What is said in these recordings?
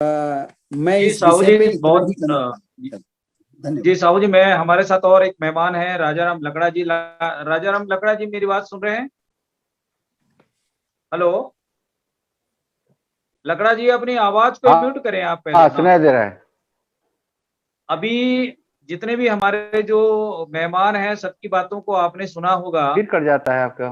मैं जी इस साहू विषय जी पे इतना बहुत ही धन्यवाद। जी साहू जी, मैं हमारे साथ और एक मेहमान है राजाराम लकड़ा जी। राजाराम लकड़ा जी, मेरी बात सुन रहे हैं? हेलो, लकड़ा जी अपनी आवाज को हाँ म्यूट करें आप पहले। हाँ, हाँ, सुनाई दे रहा है। अभी जितने भी हमारे जो मेहमान हैं सबकी बातों को आपने सुना होगा। फिर कट जाता है आपका,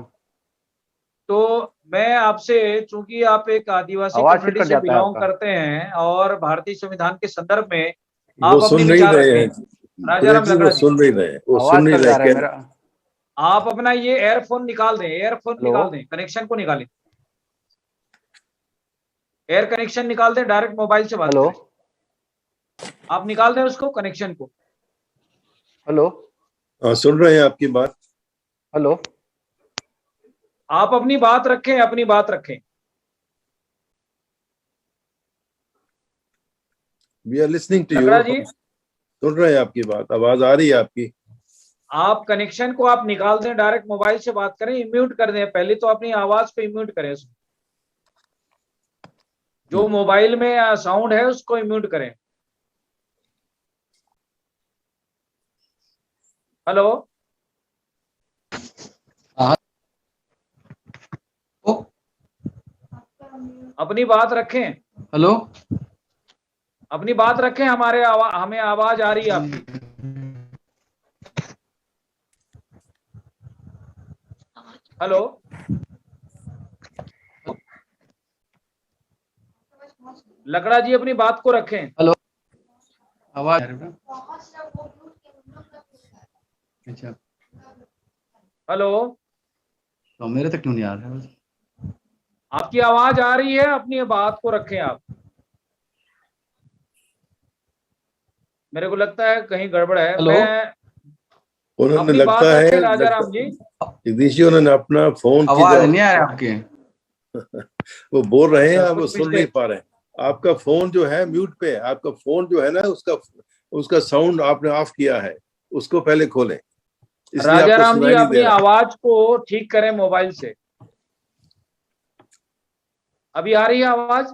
तो मैं आपसे, चूंकि आप एक आदिवासी आवाज फिर कम्युनिटी कट से जाता है बिलोंग आपका। करते हैं और भारतीय संविधान के संदर्भ में वो आप अपने सुन नहीं विचार रहे रखें। हैं राजाराम पुनीत जी, वो लकड़ा जी, सुन नहीं रहे हैं, वो सुन आवाज नहीं कट रहे जा रहा है क्या? मेरा। आप अपना ये एयरफोन निकाल दें, एयरफोन हेलो, निकाल दें, कनेक्शन को निकालें, एयर कनेक्शन निकाल दें, डायरेक्ट मोबाइल से बात हेलो, करें। आप निकाल दें उसको, कनेक्शन को। हेलो, हाँ, सुन रहे हैं आपकी बात। हेलो। आप अपनी बात रखें, अपनी बात रखें। We are listening to you. Lakra ji, हम सुन रहे हैं आपकी बात, आवाज आ रही है आपकी। आप कनेक्शन को आप निकाल दें, डायरेक्ट मोबाइल से बात करें, इम्यूट कर दें। पहले तो अपनी आवाज को इम्यूट करें, उसमें जो मोबाइल में साउंड है उसको इम्यूट करें। हेलो, अपनी बात रखें, हेलो, अपनी बात रखें। हमें आवाज आ रही है आपकी। हेलो, लकड़ा जी अपनी बात को रखें। हेलो, आवाज आ रही है? अच्छा, हेलो, तो मेरे तक क्यों नहीं आ रहा है? आपकी आवाज आ रही है, अपनी बात को रखें आप। मेरे को लगता है कहीं गड़बड़ है। हेलो, मैं उन्होंने अपनी बात लगता है, रखें राजाराम जी। जगदीश जी, उन्होंने अपना फोन की आवाज नहीं आ रहा आपके? वो बोल रहे हैं, अच्छा, आप वो कुछ सुन नहीं मिस्टेक। पा रहे हैं। आपका फोन जो है म्यूट पे है, आपका फोन जो है ना, उसका उसका साउंड आपने ऑफ किया है, उसको पहले खोलें, इसलिए आपको राजाराम जी सुनाई नहीं अपनी दे रहा। आवाज को ठीक करें मोबाइल से। अभी आ रही है आवाज?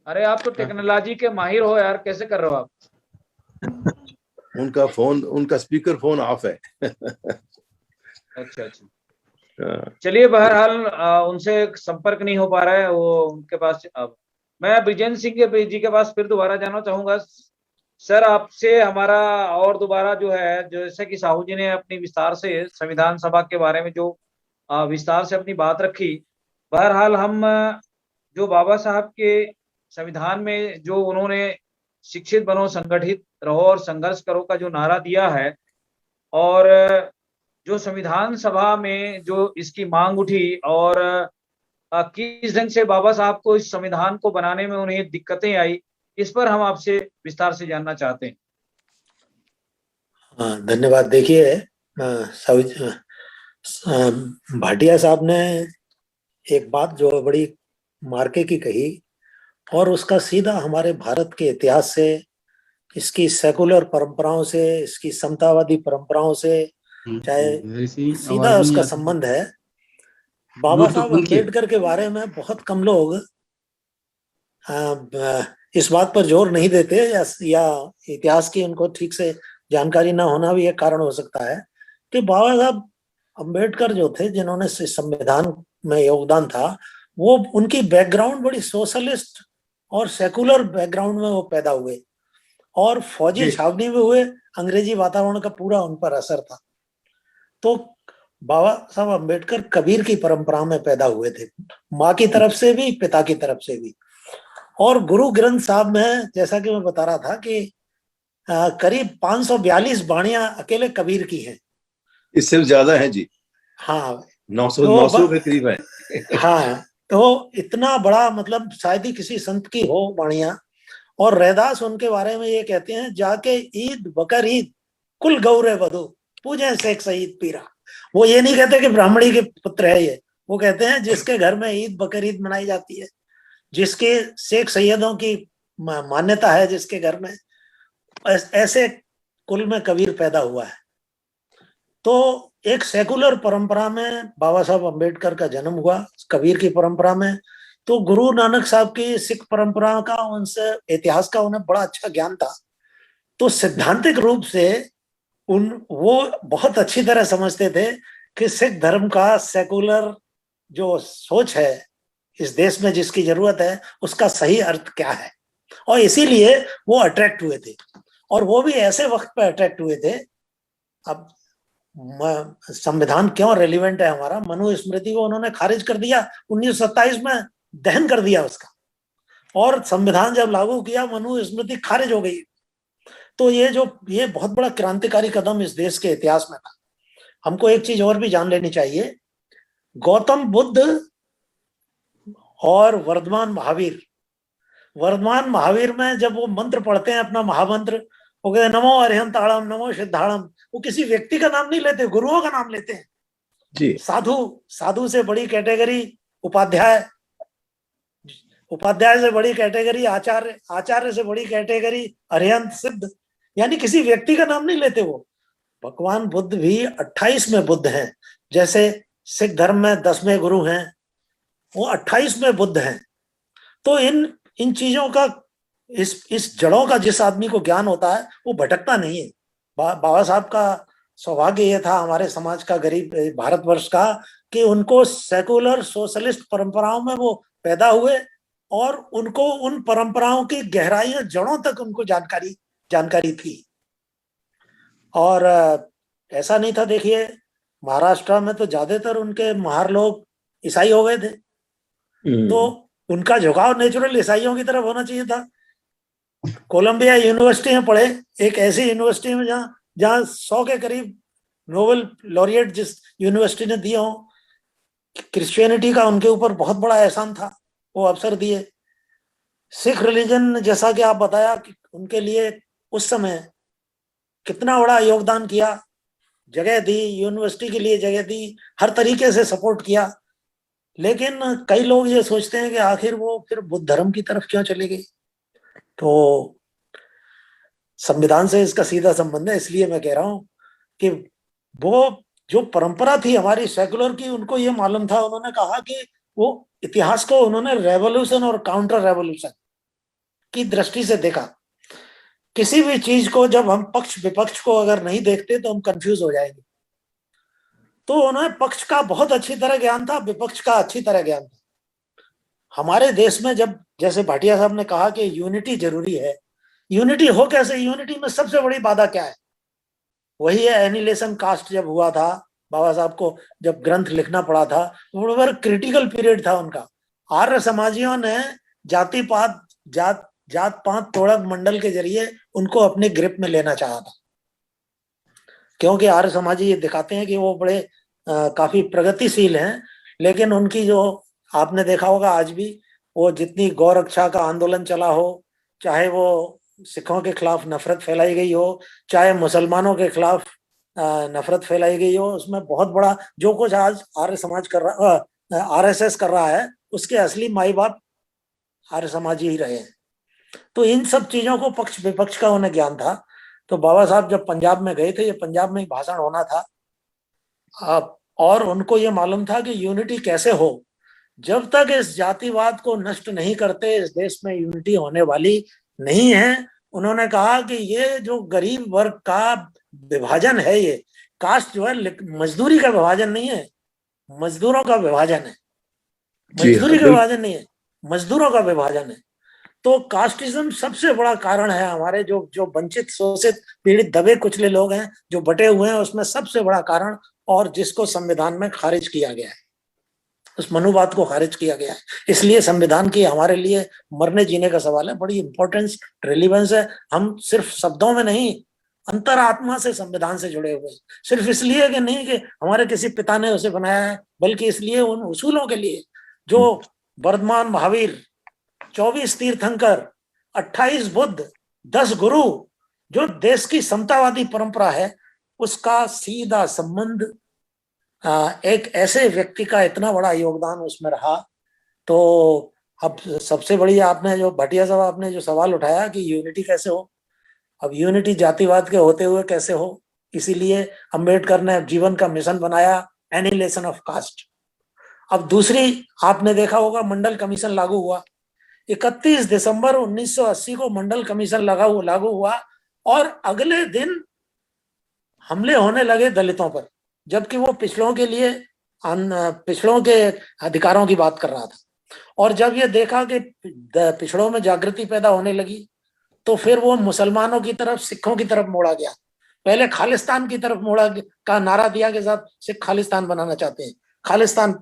अरे आप तो टेक्नोलॉजी के माहिर हो यार, कैसे कर रहे हो आप? उनका फोन, उनका स्पीकर फोन ऑफ है। अच्छा अच्छा, हाँ, चलिए बहरहाल उनसे संपर्क नहीं हो पा रहा है वो उनके पास। अब मैं ब्रिजेंद्र सिंह जी के पास फिर दोबारा जाना चाहूंगा। सर, आपसे हमारा और दोबारा जो है, जैसे कि साहू जी ने अपनी विस्तार से संविधान सभा के बारे में जो विस्तार से अपनी बात रखी। बहरहाल हम जो बाबा साहब के संविधान में जो उन्होंने शिक्षित बनो, संगठित रहो और संघर्ष करो का जो नारा दिया है, और जो संविधान सभा में जो इसकी मांग उठी, और किस ढंग से बाबा साहब को इस संविधान को बनाने में उन्हें दिक्कतें आई, इस पर हम आपसे विस्तार से जानना चाहते हैं। हाँ, धन्यवाद। देखिए, भाटिया साहब ने एक बात जो बड़ी मार्के की कही, और उसका सीधा हमारे भारत के इतिहास से, इसकी सेकुलर परंपराओं से, इसकी समतावादी परंपराओं से, चाहे ऐसी सीधा आवाज नहीं उसका आती। संबंध है। बाबा ब्लूटूथ साहब बंद किए? अम्बेडकर के बारे में बहुत कम लोग इस बात पर जोर नहीं देते, या इतिहास की उनको ठीक से जानकारी ना होना भी एक कारण हो सकता है कि बाबा साहब अम्बेडकर जो थे, जिन्होंने इस संविधान में योगदान था, वो उनकी बैकग्राउंड बड़ी सोशलिस्ट और सेकुलर बैकग्राउंड में वो पैदा हुए, और फौजी छावनी में हुए। अंग्रेजी वातावरण का पूरा उन पर असर था। तो बाबा साहब अम्बेडकर कबीर की परंपरा में पैदा हुए थे, माँ की तरफ से भी, पिता की तरफ से भी। और गुरु ग्रंथ साहब में, जैसा कि मैं बता रहा था कि करीब 542 बाणियां अकेले कबीर की हैं। इससे ज्यादा है जी। हाँ, 900 के करीब है। हाँ, तो इतना बड़ा, मतलब शायद ही किसी संत की हो बाणियां। और रैदास उनके बारे में ये कहते हैं, जाके ईद बकर ईद कुल गौरे बधु पूजे शेख सईद पीरा। वो ये नहीं कहते कि ब्राह्मणी के पुत्र है ये, वो कहते हैं जिसके घर में ईद बकर ईद मनाई जाती है, जिसके शेख सैयदों की मान्यता है, जिसके घर में, ऐसे कुल में कबीर पैदा हुआ है। तो एक सेकुलर परंपरा में बाबा साहब अम्बेडकर का जन्म हुआ, कबीर की परंपरा में। तो गुरु नानक साहब की सिख परंपरा का, उनसे इतिहास का उन्हें बड़ा अच्छा ज्ञान था। तो सिद्धांतिक रूप से वो बहुत अच्छी तरह समझते थे कि सिख धर्म का सेकुलर जो सोच है इस देश में जिसकी जरूरत है उसका सही अर्थ क्या है, और इसीलिए वो अट्रैक्ट हुए थे। और वो भी ऐसे वक्त पे अट्रैक्ट हुए थे। अब संविधान क्यों रेलिवेंट है हमारा, मनुस्मृति को उन्होंने खारिज कर दिया 1927 में, दहन कर दिया उसका, और संविधान जब लागू किया मनुस्मृति खारिज हो गई। तो ये बहुत बड़ा क्रांतिकारी कदम इस देश के इतिहास में था। हमको एक चीज और भी जान लेनी चाहिए, गौतम बुद्ध और वर्धमान महावीर में जब वो मंत्र पढ़ते हैं अपना महामंत्र, वो कहते नमो अरिहंताड़म नमो सिद्धाड़म, वो किसी व्यक्ति का नाम नहीं लेते, गुरुओं का नाम लेते हैं जी। साधु से बड़ी कैटेगरी उपाध्याय से बड़ी कैटेगरी आचार्य से बड़ी कैटेगरी अरिहंत सिद्ध, यानी किसी व्यक्ति का नाम नहीं लेते वो। भगवान बुद्ध भी 28 में बुद्ध हैं, जैसे सिख धर्म में 10वें गुरु हैं, वो 28 में बुद्ध हैं। तो इन चीजों का, इस जड़ों का जिस आदमी को ज्ञान होता है वो भटकता नहीं है। बाबा साहब का सौभाग्य ये था हमारे समाज का, गरीब भारतवर्ष का, कि उनको सेकुलर सोशलिस्ट परंपराओं में वो पैदा हुए और उनको उन परंपराओं की गहराइयों जड़ों तक उनको जानकारी थी। और ऐसा नहीं था, देखिए महाराष्ट्र में तो ज्यादातर उनके महार लोग ईसाई हो गए थे, तो उनका झुकाव नेचुरल ईसाइयों की तरफ होना चाहिए था। कोलंबिया यूनिवर्सिटी में पढ़े, एक ऐसी यूनिवर्सिटी में जहां 100 के करीब नोबेल लॉरिएट जिस यूनिवर्सिटी ने दिए हो, क्रिश्चियनिटी का उनके ऊपर बहुत बड़ा एहसान था, वो अवसर दिए। सिख रिलीजन जैसा कि आप बताया कि उनके लिए उस समय कितना बड़ा योगदान किया, जगह दी, यूनिवर्सिटी के लिए जगह दी, हर तरीके से सपोर्ट किया। लेकिन कई लोग ये सोचते हैं कि आखिर वो फिर बुद्ध धर्म की तरफ क्यों चले गए। तो संविधान से इसका सीधा संबंध है, इसलिए मैं कह रहा हूं कि वो जो परंपरा थी हमारी सेकुलर की, उनको ये मालूम था, उन्होंने कहा कि वो इतिहास को उन्होंने रेवोल्यूशन और काउंटर रेवोल्यूशन की दृष्टि से देखा। किसी भी चीज को जब हम पक्ष विपक्ष को अगर नहीं देखते तो हम कंफ्यूज हो जाएंगे। तो उन्हें पक्ष का बहुत अच्छी तरह ज्ञान था, विपक्ष का अच्छी तरह ज्ञान था। हमारे देश में जब, जैसे भाटिया साहब ने कहा कि यूनिटी जरूरी है, यूनिटी हो कैसे, यूनिटी में सबसे बड़ी बाधा क्या है, वही है एनिलेशन कास्ट। जब हुआ था, बाबा साहब को जब ग्रंथ लिखना पड़ा था, वो बड़ा क्रिटिकल पीरियड था उनका। आर्य समाजियों ने जात पात तोड़क मंडल के जरिए उनको अपने ग्रिप में लेना चाहा था, क्योंकि आर्य समाजी ये दिखाते हैं कि वो बड़े काफी प्रगतिशील हैं, लेकिन उनकी जो आपने देखा होगा आज भी, वो जितनी गौ रक्षा का आंदोलन चला हो, चाहे वो सिखों के खिलाफ नफरत फैलाई गई हो, चाहे मुसलमानों के खिलाफ नफरत फैलाई गई हो, उसमें बहुत बड़ा जो कुछ आज आर्य समाज कर रहा, आरएसएस कर रहा है, उसके असली माई बाप आर्य समाजी ही रहे हैं। तो इन सब चीजों को पक्ष विपक्ष का उन्हें ज्ञान था। तो बाबा साहब जब पंजाब में गए थे, ये पंजाब में भाषण होना था, और उनको ये मालूम था कि यूनिटी कैसे हो, जब तक इस जातिवाद को नष्ट नहीं करते इस देश में यूनिटी होने वाली नहीं है। उन्होंने कहा कि ये जो गरीब वर्ग का विभाजन है, ये कास्ट जो है, मजदूरी का विभाजन नहीं है, मजदूरों का विभाजन है, मजदूरी का विभाजन नहीं है, मजदूरों का विभाजन है। तो कास्टिज्म सबसे बड़ा कारण है हमारे जो वंचित शोषित पीड़ित दबे कुचले लोग हैं, जो बटे हुए हैं, उसमें सबसे बड़ा कारण, और जिसको संविधान में खारिज किया गया है, उस मनुवाद को खारिज किया गया है। इसलिए संविधान की हमारे लिए मरने जीने का सवाल है, बड़ी इंपॉर्टेंस रिलीवेंस है। हम सिर्फ शब्दों में नहीं, अंतरात्मा से संविधान से जुड़े हुए हैं, सिर्फ इसलिए कि नहीं कि हमारे किसी पिता ने उसे बनाया है, बल्कि इसलिए उन उसूलों के लिए जो वर्धमान महावीर, 24 तीर्थंकर, 28 बुद्ध, 10 गुरु, जो देश की समतावादी परंपरा है, उसका सीधा संबंध एक ऐसे व्यक्ति का इतना बड़ा योगदान उसमें रहा। तो अब सबसे बड़ी आपने जो भाटिया साहब आपने जो सवाल उठाया कि यूनिटी कैसे हो, अब यूनिटी जातिवाद के होते हुए कैसे हो, इसीलिए अंबेडकर ने जीवन का मिशन बनाया एनिहिलेशन ऑफ कास्ट। अब दूसरी, आपने देखा होगा मंडल कमीशन लागू हुआ 31 दिसंबर 1980 को, मंडल कमीशन लागू हुआ और अगले दिन हमले होने लगे दलितों पर, जबकि वो पिछड़ों के अधिकारों की बात कर रहा था। और जब ये देखा कि पिछड़ों में जागृति पैदा होने लगी तो फिर वो मुसलमानों की तरफ, सिखों की तरफ मोड़ा गया। पहले खालिस्तान की तरफ मोड़ा का नारा दिया के साथ सिख खालिस्तान बनाना चाहते हैं, खालिस्तान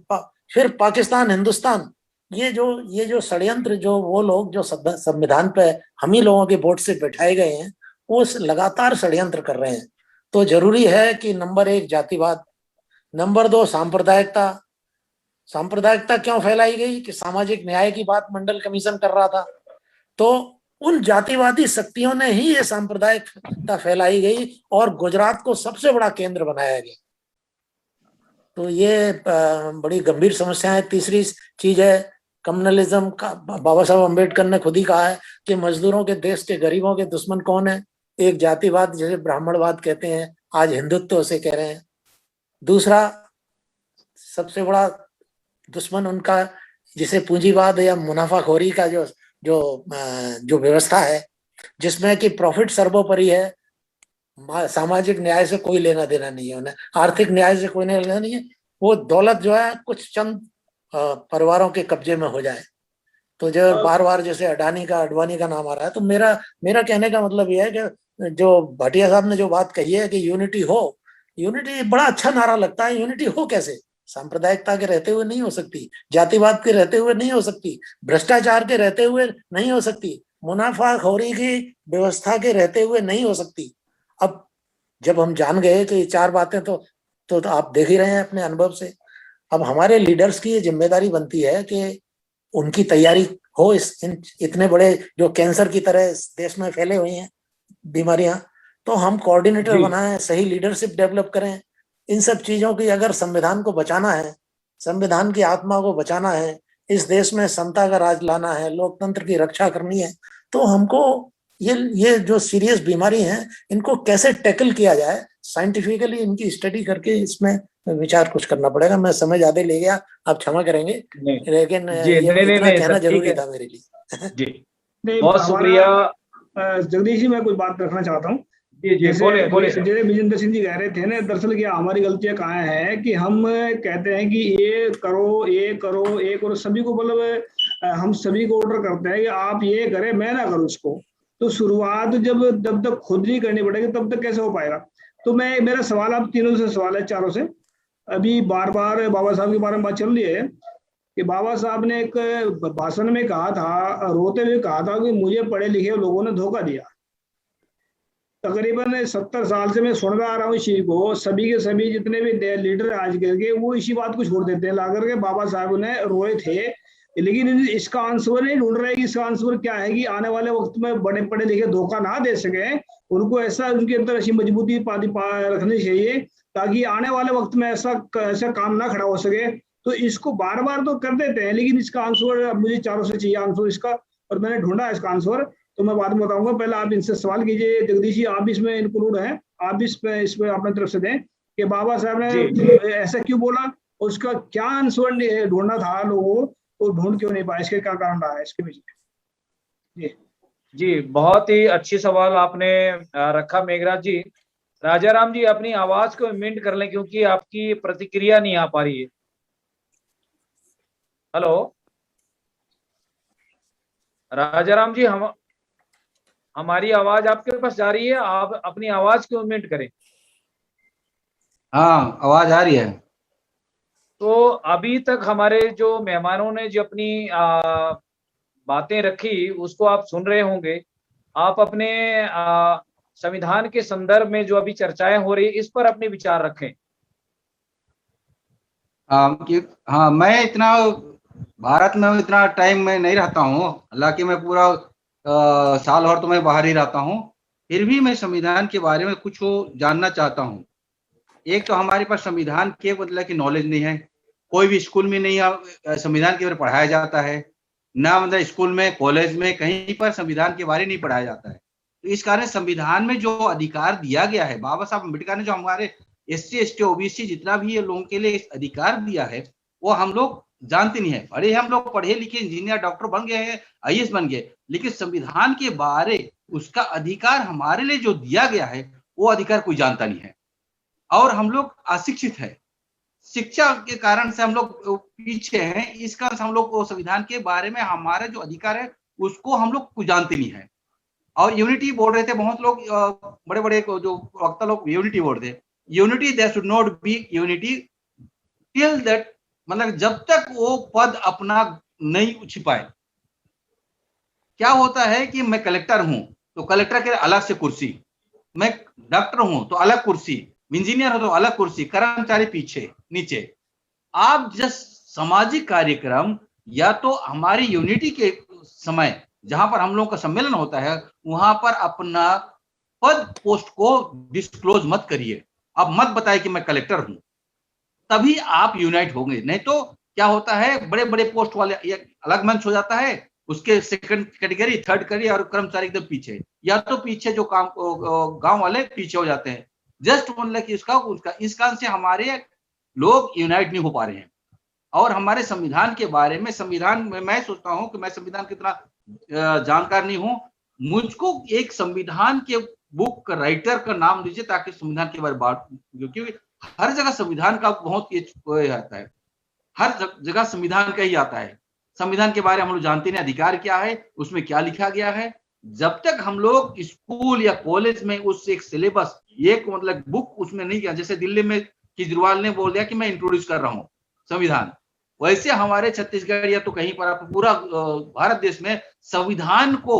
फिर पाकिस्तान, हिंदुस्तान। ये जो षड्यंत्र, जो वो लोग जो संविधान पे हम ही लोगों के वोट से बैठाए गए हैं, वो लगातार षड्यंत्र कर रहे हैं। तो जरूरी है कि नंबर 1 जातिवाद, नंबर 2 सांप्रदायिकता। सांप्रदायिकता क्यों फैलाई गई कि सामाजिक न्याय की बात मंडल कमीशन कर रहा था, तो उन जातिवादी शक्तियों ने ही ये सांप्रदायिकता फैलाई गई और गुजरात को सबसे बड़ा केंद्र बनाया गया। तो ये बड़ी गंभीर समस्या है। तीसरी चीज है कम्युनलिज्म का। बाबा साहब अम्बेडकर ने खुद ही कहा है कि मजदूरों के देश के गरीबों के दुश्मन कौन है? एक जातिवाद, जैसे ब्राह्मणवाद कहते हैं, आज हिंदुत्व से कह रहे हैं। दूसरा सबसे बड़ा दुश्मन उनका, जिसे पूंजीवाद या मुनाफाखोरी का जो व्यवस्था है, जिसमें कि प्रॉफिट सर्वोपरि है, सामाजिक न्याय से कोई लेना देना नहीं है, उन्हें आर्थिक न्याय से कोई लेना नहीं है। वो दौलत जो है कुछ चंद परिवारों के कब्जे में हो जाए। तो जो बार बार जैसे अडानी का नाम आ रहा है, तो मेरा कहने का मतलब यह है कि जो भाटिया साहब ने जो बात कही है कि यूनिटी हो, यूनिटी बड़ा अच्छा नारा लगता है। यूनिटी हो कैसे? सांप्रदायिकता के रहते हुए नहीं हो सकती, जातिवाद के रहते हुए नहीं हो सकती, भ्रष्टाचार के रहते हुए नहीं हो सकती, मुनाफाखोरी की व्यवस्था के रहते हुए नहीं हो सकती। अब जब हम जान गए कि ये 4 बातें तो आप देख ही रहे हैं अपने अनुभव से। अब हमारे लीडर्स की ये जिम्मेदारी बनती है कि उनकी तैयारी हो। इतने बड़े जो कैंसर की तरह इस देश में फैले हुई हैं बीमारियां, तो हम कोऑर्डिनेटर बनाएं, सही लीडरशिप डेवलप करें। इन सब चीजों की, अगर संविधान को बचाना है, संविधान की आत्मा को बचाना है, इस देश में समता का राज लाना है, लोकतंत्र की रक्षा करनी है, तो हमको ये जो सीरियस बीमारी हैं, इनको कैसे टैकल किया जाए, साइंटिफिकली इनकी स्टडी करके इसमें विचार कुछ करना पड़ेगा। मैं समय ज्यादा ले गया, आप क्षमा करेंगे, लेकिन ये इतना कहना जरूरी था मेरे लिए। जी बहुत शुक्रिया। जगदीश जी, मैं कुछ बात रखना चाहता हूँ। बोले जैसे विजेंद्र सिंह जी कह रहे थे ना, दरअसल क्या हमारी गलतियां कहाँ है कि हम कहते हैं कि ये करो, सभी को, मतलब हम सभी को ऑर्डर करते हैं कि आप ये करें, मैं ना करूँ इसको। तो शुरुआत जब तक खुद नहीं करनी पड़ेगी तब तक कैसे हो पाएगा? तो मेरा सवाल आप तीनों से सवाल है, चारों से। अभी बार बार बाबा साहब के बारे में बात चल रही है कि बाबा साहब ने एक भाषण में कहा था, रोते हुए कहा था कि मुझे पढ़े लिखे लोगों ने धोखा दिया। तकरीबन 70 साल से मैं सुन रहा आ रहा हूँ इसी को। सभी के सभी जितने भी लीडर आज के वो इसी बात को छोड़ देते हैं ला करके बाबा साहब ने रोए थे, लेकिन इसका आंसर नहीं ढूंढ रहे कि इसका आंसर क्या है कि आने वाले वक्त में बड़े पढ़े लिखे धोखा ना दे सके। उनको ऐसा, उनके अंदर ऐसी मजबूती रखनी चाहिए ताकि आने वाले वक्त में ऐसा काम ना खड़ा हो सके। तो इसको बार बार तो कर देते हैं, लेकिन इसका आंसर मुझे चारों से चाहिए आंसर इसका, और मैंने ढूंढा इसका आंसर, तो मैं बाद में बताऊंगा। पहले आप इनसे सवाल कीजिए। जगदीश जी, आप इसमें इंक्लूड हैं, आप इसमें अपने तरफ से दें कि बाबा साहब ने ऐसा क्यों बोला, उसका क्या आंसर ढूंढना था लोगों को, ढूंढ क्यों नहीं पाया, इसके क्या कारण रहा है इसके पीछे? जी बहुत ही अच्छी सवाल आपने रखा मेघराज जी। राजाराम जी अपनी आवाज को म्यूट कर लें क्योंकि आपकी प्रतिक्रिया नहीं आ पा रही है। हेलो राजाराम जी, हमारी आवाज आपके पास जा रही है, आप अपनी आवाज क्यों म्यूट करें? हाँ, आवाज आ रही है। तो अभी तक हमारे जो मेहमानों ने जो अपनी बातें रखी उसको आप सुन रहे होंगे। आप अपने संविधान के संदर्भ में जो अभी चर्चाएं हो रही है इस पर अपने विचार रखें। हाँ, मैं इतना भारत में इतना टाइम में नहीं रहता हूँ, हालांकि मैं पूरा साल भर तो मैं बाहर ही रहता हूँ, फिर भी मैं संविधान के बारे में कुछ जानना चाहता हूँ। एक तो हमारे पास संविधान के मतलब की नॉलेज नहीं है, कोई भी स्कूल में नहीं संविधान के बारे में पढ़ाया जाता है, ना मतलब स्कूल में, कॉलेज में, कहीं पर संविधान के बारे नहीं पढ़ाया जाता है। तो इस कारण संविधान में जो अधिकार दिया गया है, बाबा साहब अम्बेडकर ने जो हमारे SC ST OBC जितना भी ये लोगों के लिए अधिकार दिया है, वो हम लोग जानते नहीं है। अरे हम लोग पढ़े लिखे इंजीनियर डॉक्टर बन गए हैं, IAS बन गए, लेकिन संविधान के बारे उसका अधिकार हमारे लिए जो दिया गया है वो अधिकार कोई जानता नहीं है। और हम लोग अशिक्षित है, शिक्षा के कारण से हम लोग पीछे हैं। इस कारण से हम लोग संविधान के बारे में हमारा जो अधिकार है उसको हम लोग कुछ जानते नहीं है। और यूनिटी बोल रहे थे बहुत लोग, बड़े बड़े जो वक्ता लोग यूनिटी बोल रहे थे, unity there should not be unity till that, मतलब जब तक वो पद अपना नहीं छिपाए। क्या होता है कि मैं कलेक्टर हूं तो कलेक्टर के अलग से कुर्सी, मैं डॉक्टर हूं तो अलग कुर्सी, इंजीनियर हो तो अलग कुर्सी, कर्मचारी पीछे नीचे। आप जब सामाजिक कार्यक्रम या तो हमारी यूनिटी के समय जहां पर हम लोगों का सम्मेलन होता है वहां पर अपना पद पोस्ट को डिस्क्लोज मत करिए। आप मत बताइए कि मैं कलेक्टर हूं, तभी आप यूनाइट होंगे। नहीं तो क्या होता है, बड़े बड़े पोस्ट वाले एक अलग मंच हो जाता है, उसके सेकंड कैटेगरी थर्ड कैटेगरी और कर्मचारी एकदम पीछे, या तो पीछे जो काम गांव वाले पीछे हो जाते हैं। जस्ट मतलब कि उसका इस कारण से हमारे लोग यूनाइट नहीं हो पा रहे हैं। और हमारे संविधान के बारे में, संविधान में मैं सोचता हूं कि मैं संविधान कितना जानकार नहीं हूं, मुझको एक संविधान के बुक राइटर का नाम दीजिए ताकि संविधान के बारे में, क्योंकि हर जगह संविधान का बहुत ये आता है, हर जगह संविधान का ही आता है। संविधान के बारे में हम लोग जानते नहीं अधिकार क्या है, उसमें क्या लिखा गया है। जब तक हम लोग स्कूल या कॉलेज में उस एक सिलेबस, एक मतलब बुक उसमें नहीं किया, जैसे दिल्ली में केजरीवाल ने बोल दिया कि मैं इंट्रोड्यूस कर रहा हूँ संविधान, वैसे हमारे छत्तीसगढ़ या तो कहीं पर आप पूरा भारत देश में संविधान को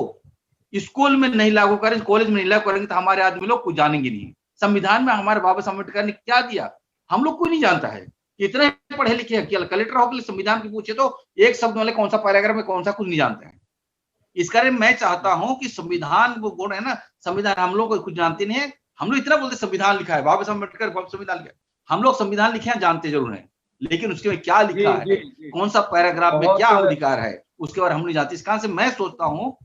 स्कूल में नहीं लागू करें, कॉलेज में नहीं लागू करेंगे तो हमारे आदमी लोग कुछ जानेंगे नहीं। संविधान में हमारे बाबा साहब अम्बेडकर ने क्या दिया हम लोग कोई नहीं जानता है। इतने पढ़े लिखे हैं, कलेक्टर होकर संविधान की पूछे तो एक शब्द वाले कौन सा पैराग्राफ में कौन सा कुछ नहीं जानते हैं। इस कारण मैं चाहता हूं कि संविधान वो बोल रहे हैं ना, संविधान हम लोग कुछ जानते नहीं है। हम लोग इतना बोलते संविधान लिखा है, बाबा साहब अम्बेडकर संविधान लिखा है, हम लोग संविधान लिखे हैं जानते जरूर हैं, लेकिन उसके में क्या लिखा है, कौन सा पैराग्राफ में क्या अधिकार है, उसके बारे में हम नहीं जानते। इस कारण से मैं सोचता हूँ।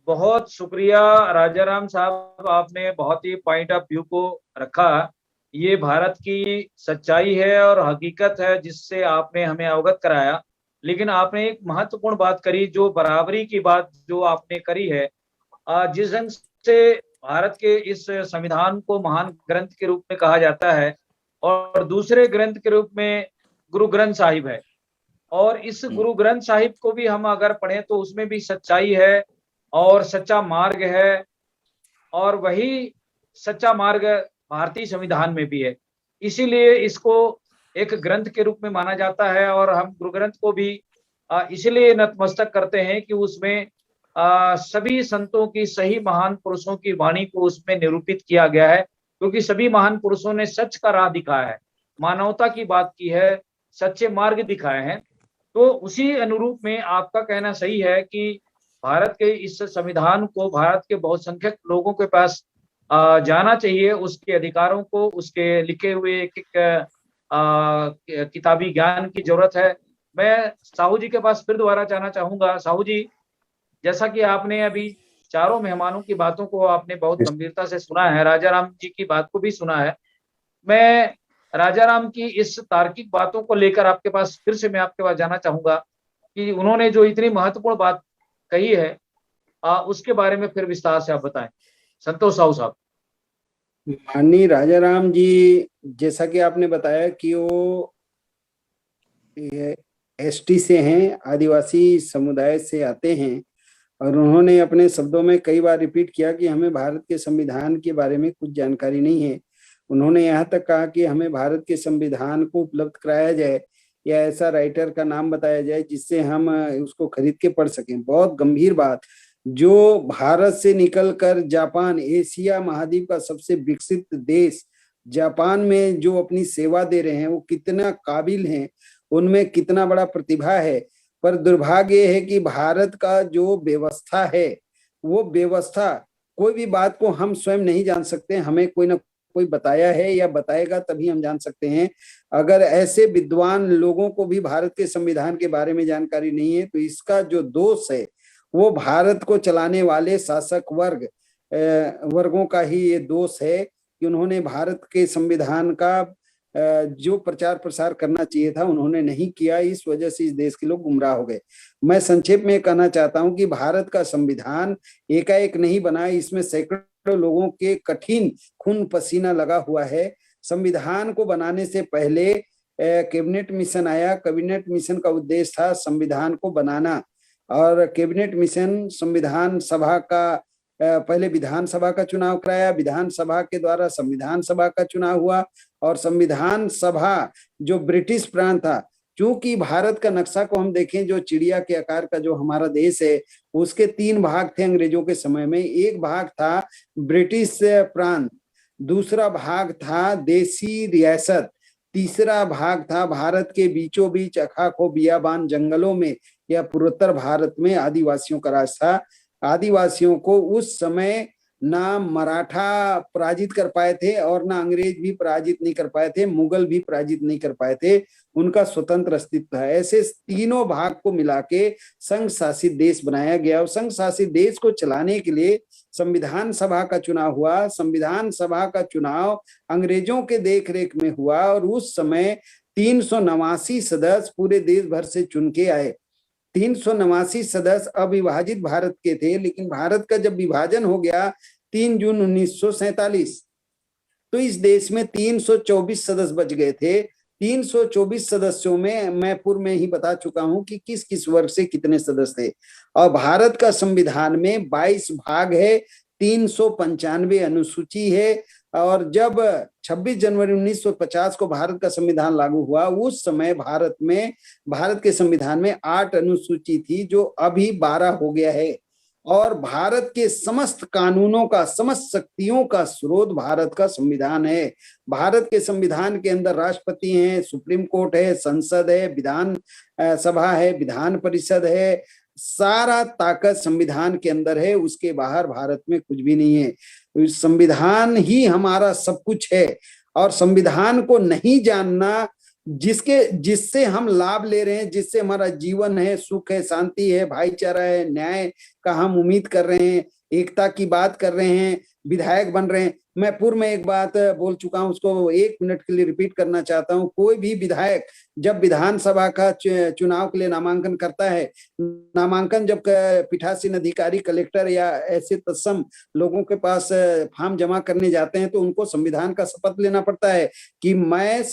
बहुत शुक्रिया राजाराम साहब, आपने बहुत ही पॉइंट ऑफ व्यू को रखा। ये भारत की सच्चाई है और हकीकत है जिससे आपने हमें अवगत कराया। लेकिन आपने एक महत्वपूर्ण बात करी, जो बराबरी की बात जो आपने करी है, जिस ढंग से भारत के इस संविधान को महान ग्रंथ के रूप में कहा जाता है और दूसरे ग्रंथ के रूप में गुरु ग्रंथ साहिब है, और इस गुरु ग्रंथ साहिब को भी हम अगर पढ़ें तो उसमें भी सच्चाई है और सच्चा मार्ग है, और वही सच्चा मार्ग भारतीय संविधान में भी है। इसीलिए इसको एक ग्रंथ के रूप में माना जाता है और हम गुरु ग्रंथ को भी इसलिए नतमस्तक करते हैं कि उसमें सभी संतों की, सही महान पुरुषों की वाणी को उसमें निरूपित किया गया है, क्योंकि सभी महान पुरुषों ने सच का राह दिखाया है, मानवता की बात की है, सच्चे मार्ग दिखाए हैं। तो उसी अनुरूप में आपका कहना सही है कि भारत के इस संविधान को भारत के बहुसंख्यक लोगों के पास जाना चाहिए, उसके अधिकारों को, उसके लिखे हुए एक किताबी ज्ञान की जरूरत है। मैं साहू जी के पास फिर दोबारा जाना चाहूंगा। साहू जी, जैसा कि आपने अभी चारों मेहमानों की बातों को आपने बहुत गंभीरता से सुना है, राजाराम जी की बात को भी सुना है, मैं राजाराम की इस तार्किक बातों को लेकर आपके पास फिर से मैं आपके पास जाना चाहूंगा कि उन्होंने जो इतनी महत्वपूर्ण बात कही है उसके बारे में फिर विस्तार से आप बताएं। संतोष साहू साहब। माननीय राजाराम जी, जैसा कि आपने बताया कि वो ST से हैं, आदिवासी समुदाय से आते हैं, और उन्होंने अपने शब्दों में कई बार रिपीट किया कि हमें भारत के संविधान के बारे में कुछ जानकारी नहीं है। उन्होंने यहाँ तक कहा कि हमें भारत के संविधान को उपलब्ध कराया जाए या ऐसा राइटर का नाम बताया जाए जिससे हम उसको खरीद के पढ़ सकें। बहुत गंभीर बात। जो भारत से निकलकर जापान, एशिया महाद्वीप का सबसे विकसित देश जापान में जो अपनी सेवा दे रहे हैं, वो कितना काबिल हैं, उनमें कितना बड़ा प्रतिभा है। पर दुर्भाग्य है कि भारत का जो व्यवस्था है, वो व्यवस्था कोई भी बात को हम स्वयं नहीं जान सकते, हमें कोई ना कोई बताया है या बताएगा तभी हम जान सकते हैं। अगर ऐसे विद्वान लोगों को भी भारत के संविधान के बारे में जानकारी नहीं है तो इसका जो दोष है वो भारत को चलाने वाले शासक वर्गों का ही ये दोष है कि उन्होंने भारत के संविधान का जो प्रचार प्रसार करना चाहिए था उन्होंने नहीं किया। इस वजह से इस देश के लोग गुमराह हो गए। मैं संक्षेप में कहना चाहता हूं कि भारत का संविधान एकाएक नहीं बना, इसमें सैकड़ों लोगों के कठिन खून पसीना लगा हुआ है। संविधान को बनाने से पहले कैबिनेट मिशन आया। कैबिनेट मिशन का उद्देश्य था संविधान को बनाना, और कैबिनेट मिशन संविधान सभा का पहले विधानसभा का चुनाव कराया, विधानसभा के द्वारा संविधान सभा का चुनाव हुआ, और संविधान सभा जो ब्रिटिश प्रांत था, क्योंकि भारत का नक्शा को हम देखें, जो चिड़िया के आकार का जो हमारा देश है उसके 3 भाग थे अंग्रेजों के समय में। एक भाग था ब्रिटिश प्रांत, दूसरा भाग था देसी रियासत, तीसरा भाग था भारत के बीचों बीच अखाखो बियाबान जंगलों में या पूर्वोत्तर भारत में आदिवासियों का राज था। आदिवासियों को उस समय ना मराठा पराजित कर पाए थे और ना अंग्रेज भी पराजित नहीं कर पाए थे, मुगल भी पराजित नहीं कर पाए थे, उनका स्वतंत्र अस्तित्व है। ऐसे तीनों भाग को मिला के संघ शासित देश बनाया गया, और संघ शासित देश को चलाने के लिए संविधान सभा का चुनाव हुआ। संविधान सभा का चुनाव अंग्रेजों के देखरेख में हुआ, और उस समय 389 सदस्य पूरे देश भर से चुन के आए। 389 सदस्य अविभाजित भारत के थे, लेकिन भारत का जब विभाजन हो गया 3 जून 1947, तो इस देश में 324 सदस्य बच गए थे। 324 सदस्यों में मैं पूर्व में ही बता चुका हूं कि किस किस वर्ग से कितने सदस्य थे। और भारत का संविधान में 22 भाग है, 395 अनुसूची है, और जब 26 जनवरी 1950 को भारत का संविधान लागू हुआ, उस समय भारत के संविधान में 8 अनुसूची थी, जो अभी 12 हो गया है। और भारत के समस्त कानूनों का, समस्त शक्तियों का स्रोत भारत का संविधान है। भारत के संविधान के अंदर राष्ट्रपति है, सुप्रीम कोर्ट है, संसद है, विधान सभा है, विधान परिषद है, सारा ताकत संविधान के अंदर है। उसके बाहर भारत में कुछ भी नहीं है। संविधान ही हमारा सब कुछ है, और संविधान को नहीं जानना, जिससे हम लाभ ले रहे हैं, जिससे हमारा जीवन है, सुख है, शांति है, भाईचारा है, न्याय का हम उम्मीद कर रहे हैं, एकता की बात कर रहे हैं, विधायक बन रहे हैं। मैं पूर्व में एक बात बोल चुका हूं, उसको 1 मिनट के लिए रिपीट करना चाहता हूं। कोई भी विधायक जब विधानसभा का चुनाव के लिए नामांकन करता है, नामांकन जब पीठासीन अधिकारी, कलेक्टर या ऐसे तत्सम लोगों के पास फॉर्म जमा करने जाते हैं, तो उनको संविधान का शपथ लेना पड़ता है कि मैं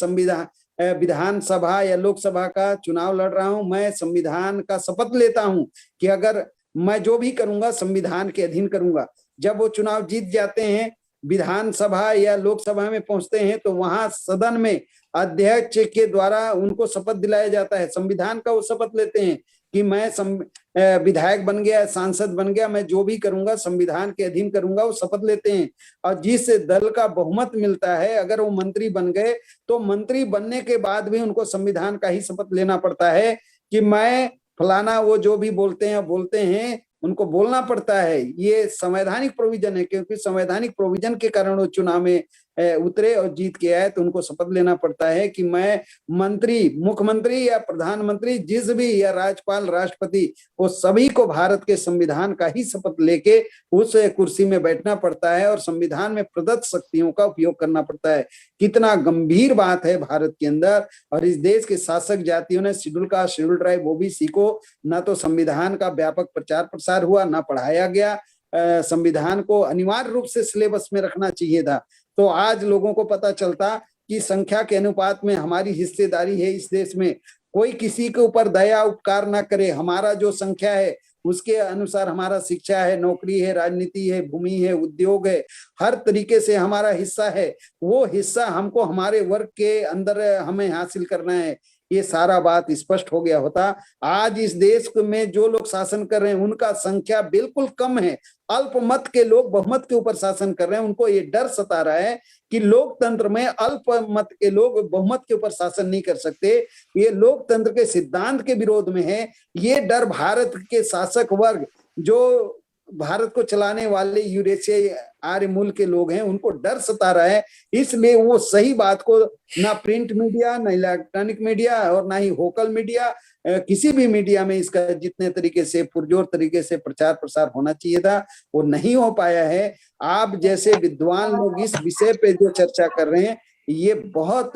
विधानसभा या लोकसभा का चुनाव लड़ रहा हूं, मैं संविधान का शपथ लेता हूं कि अगर मैं जो भी करूंगा संविधान के अधीन करूंगा। जब वो चुनाव जीत जाते हैं, विधानसभा या लोकसभा में पहुंचते हैं, तो वहां सदन में अध्यक्ष के द्वारा उनको शपथ दिलाया जाता है। संविधान का वो शपथ लेते हैं कि मैं विधायक बन गया, सांसद बन गया, मैं जो भी करूंगा संविधान के अधीन करूंगा, वो शपथ लेते हैं। और जिस दल का बहुमत मिलता है, अगर वो मंत्री बन गए, तो मंत्री बनने के बाद भी उनको संविधान का ही शपथ लेना पड़ता है कि मैं फलाना, वो जो भी बोलते हैं उनको बोलना पड़ता है। ये संवैधानिक प्रोविजन है, क्योंकि संवैधानिक प्रोविजन के कारण वो चुनाव में उतरे और जीत के आए, तो उनको शपथ लेना पड़ता है कि मैं मंत्री, मुख्यमंत्री या प्रधानमंत्री, जिस भी, या राज्यपाल, राष्ट्रपति, वो सभी को भारत के संविधान का ही शपथ लेके उस कुर्सी में बैठना पड़ता है, और संविधान में प्रदत्त शक्तियों का उपयोग करना पड़ता है। कितना गंभीर बात है भारत के अंदर। और इस देश के शासक जातियों ने schedule caste, schedule tribe, OBC को ना तो संविधान का व्यापक प्रचार प्रसार हुआ, ना पढ़ाया गया। संविधान को अनिवार्य रूप से सिलेबस में रखना चाहिए था। तो आज लोगों को पता चलता कि संख्या के अनुपात में हमारी हिस्सेदारी है इस देश में। कोई किसी के ऊपर दया उपकार ना करे। हमारा जो संख्या है उसके अनुसार हमारा शिक्षा है, नौकरी है, राजनीति है, भूमि है, उद्योग है, हर तरीके से हमारा हिस्सा है। वो हिस्सा हमको हमारे वर्ग के अंदर हमें हासिल करना है। ये सारा बात स्पष्ट हो गया होता। आज इस देश में जो लोग शासन कर रहे हैं उनका संख्या बिल्कुल कम है। अल्पमत के लोग बहुमत के ऊपर शासन कर रहे हैं। उनको ये डर सता रहा है कि लोकतंत्र में अल्पमत के लोग बहुमत के ऊपर शासन नहीं कर सकते। ये लोकतंत्र के सिद्धांत के विरोध में है। ये डर भारत के शासक वर्ग जो भारत को चलाने वाले यूरेशिया आर्य मूल के लोग हैं, उनको डर सता रहा है, इसलिए वो सही बात को ना प्रिंट मीडिया, ना इलेक्ट्रॉनिक मीडिया और ना ही वोकल मीडिया, किसी भी मीडिया में इसका जितने तरीके से पुरजोर तरीके से प्रचार प्रसार होना चाहिए था वो नहीं हो पाया है। आप जैसे विद्वान लोग इस विषय पे जो चर्चा कर रहे हैं ये बहुत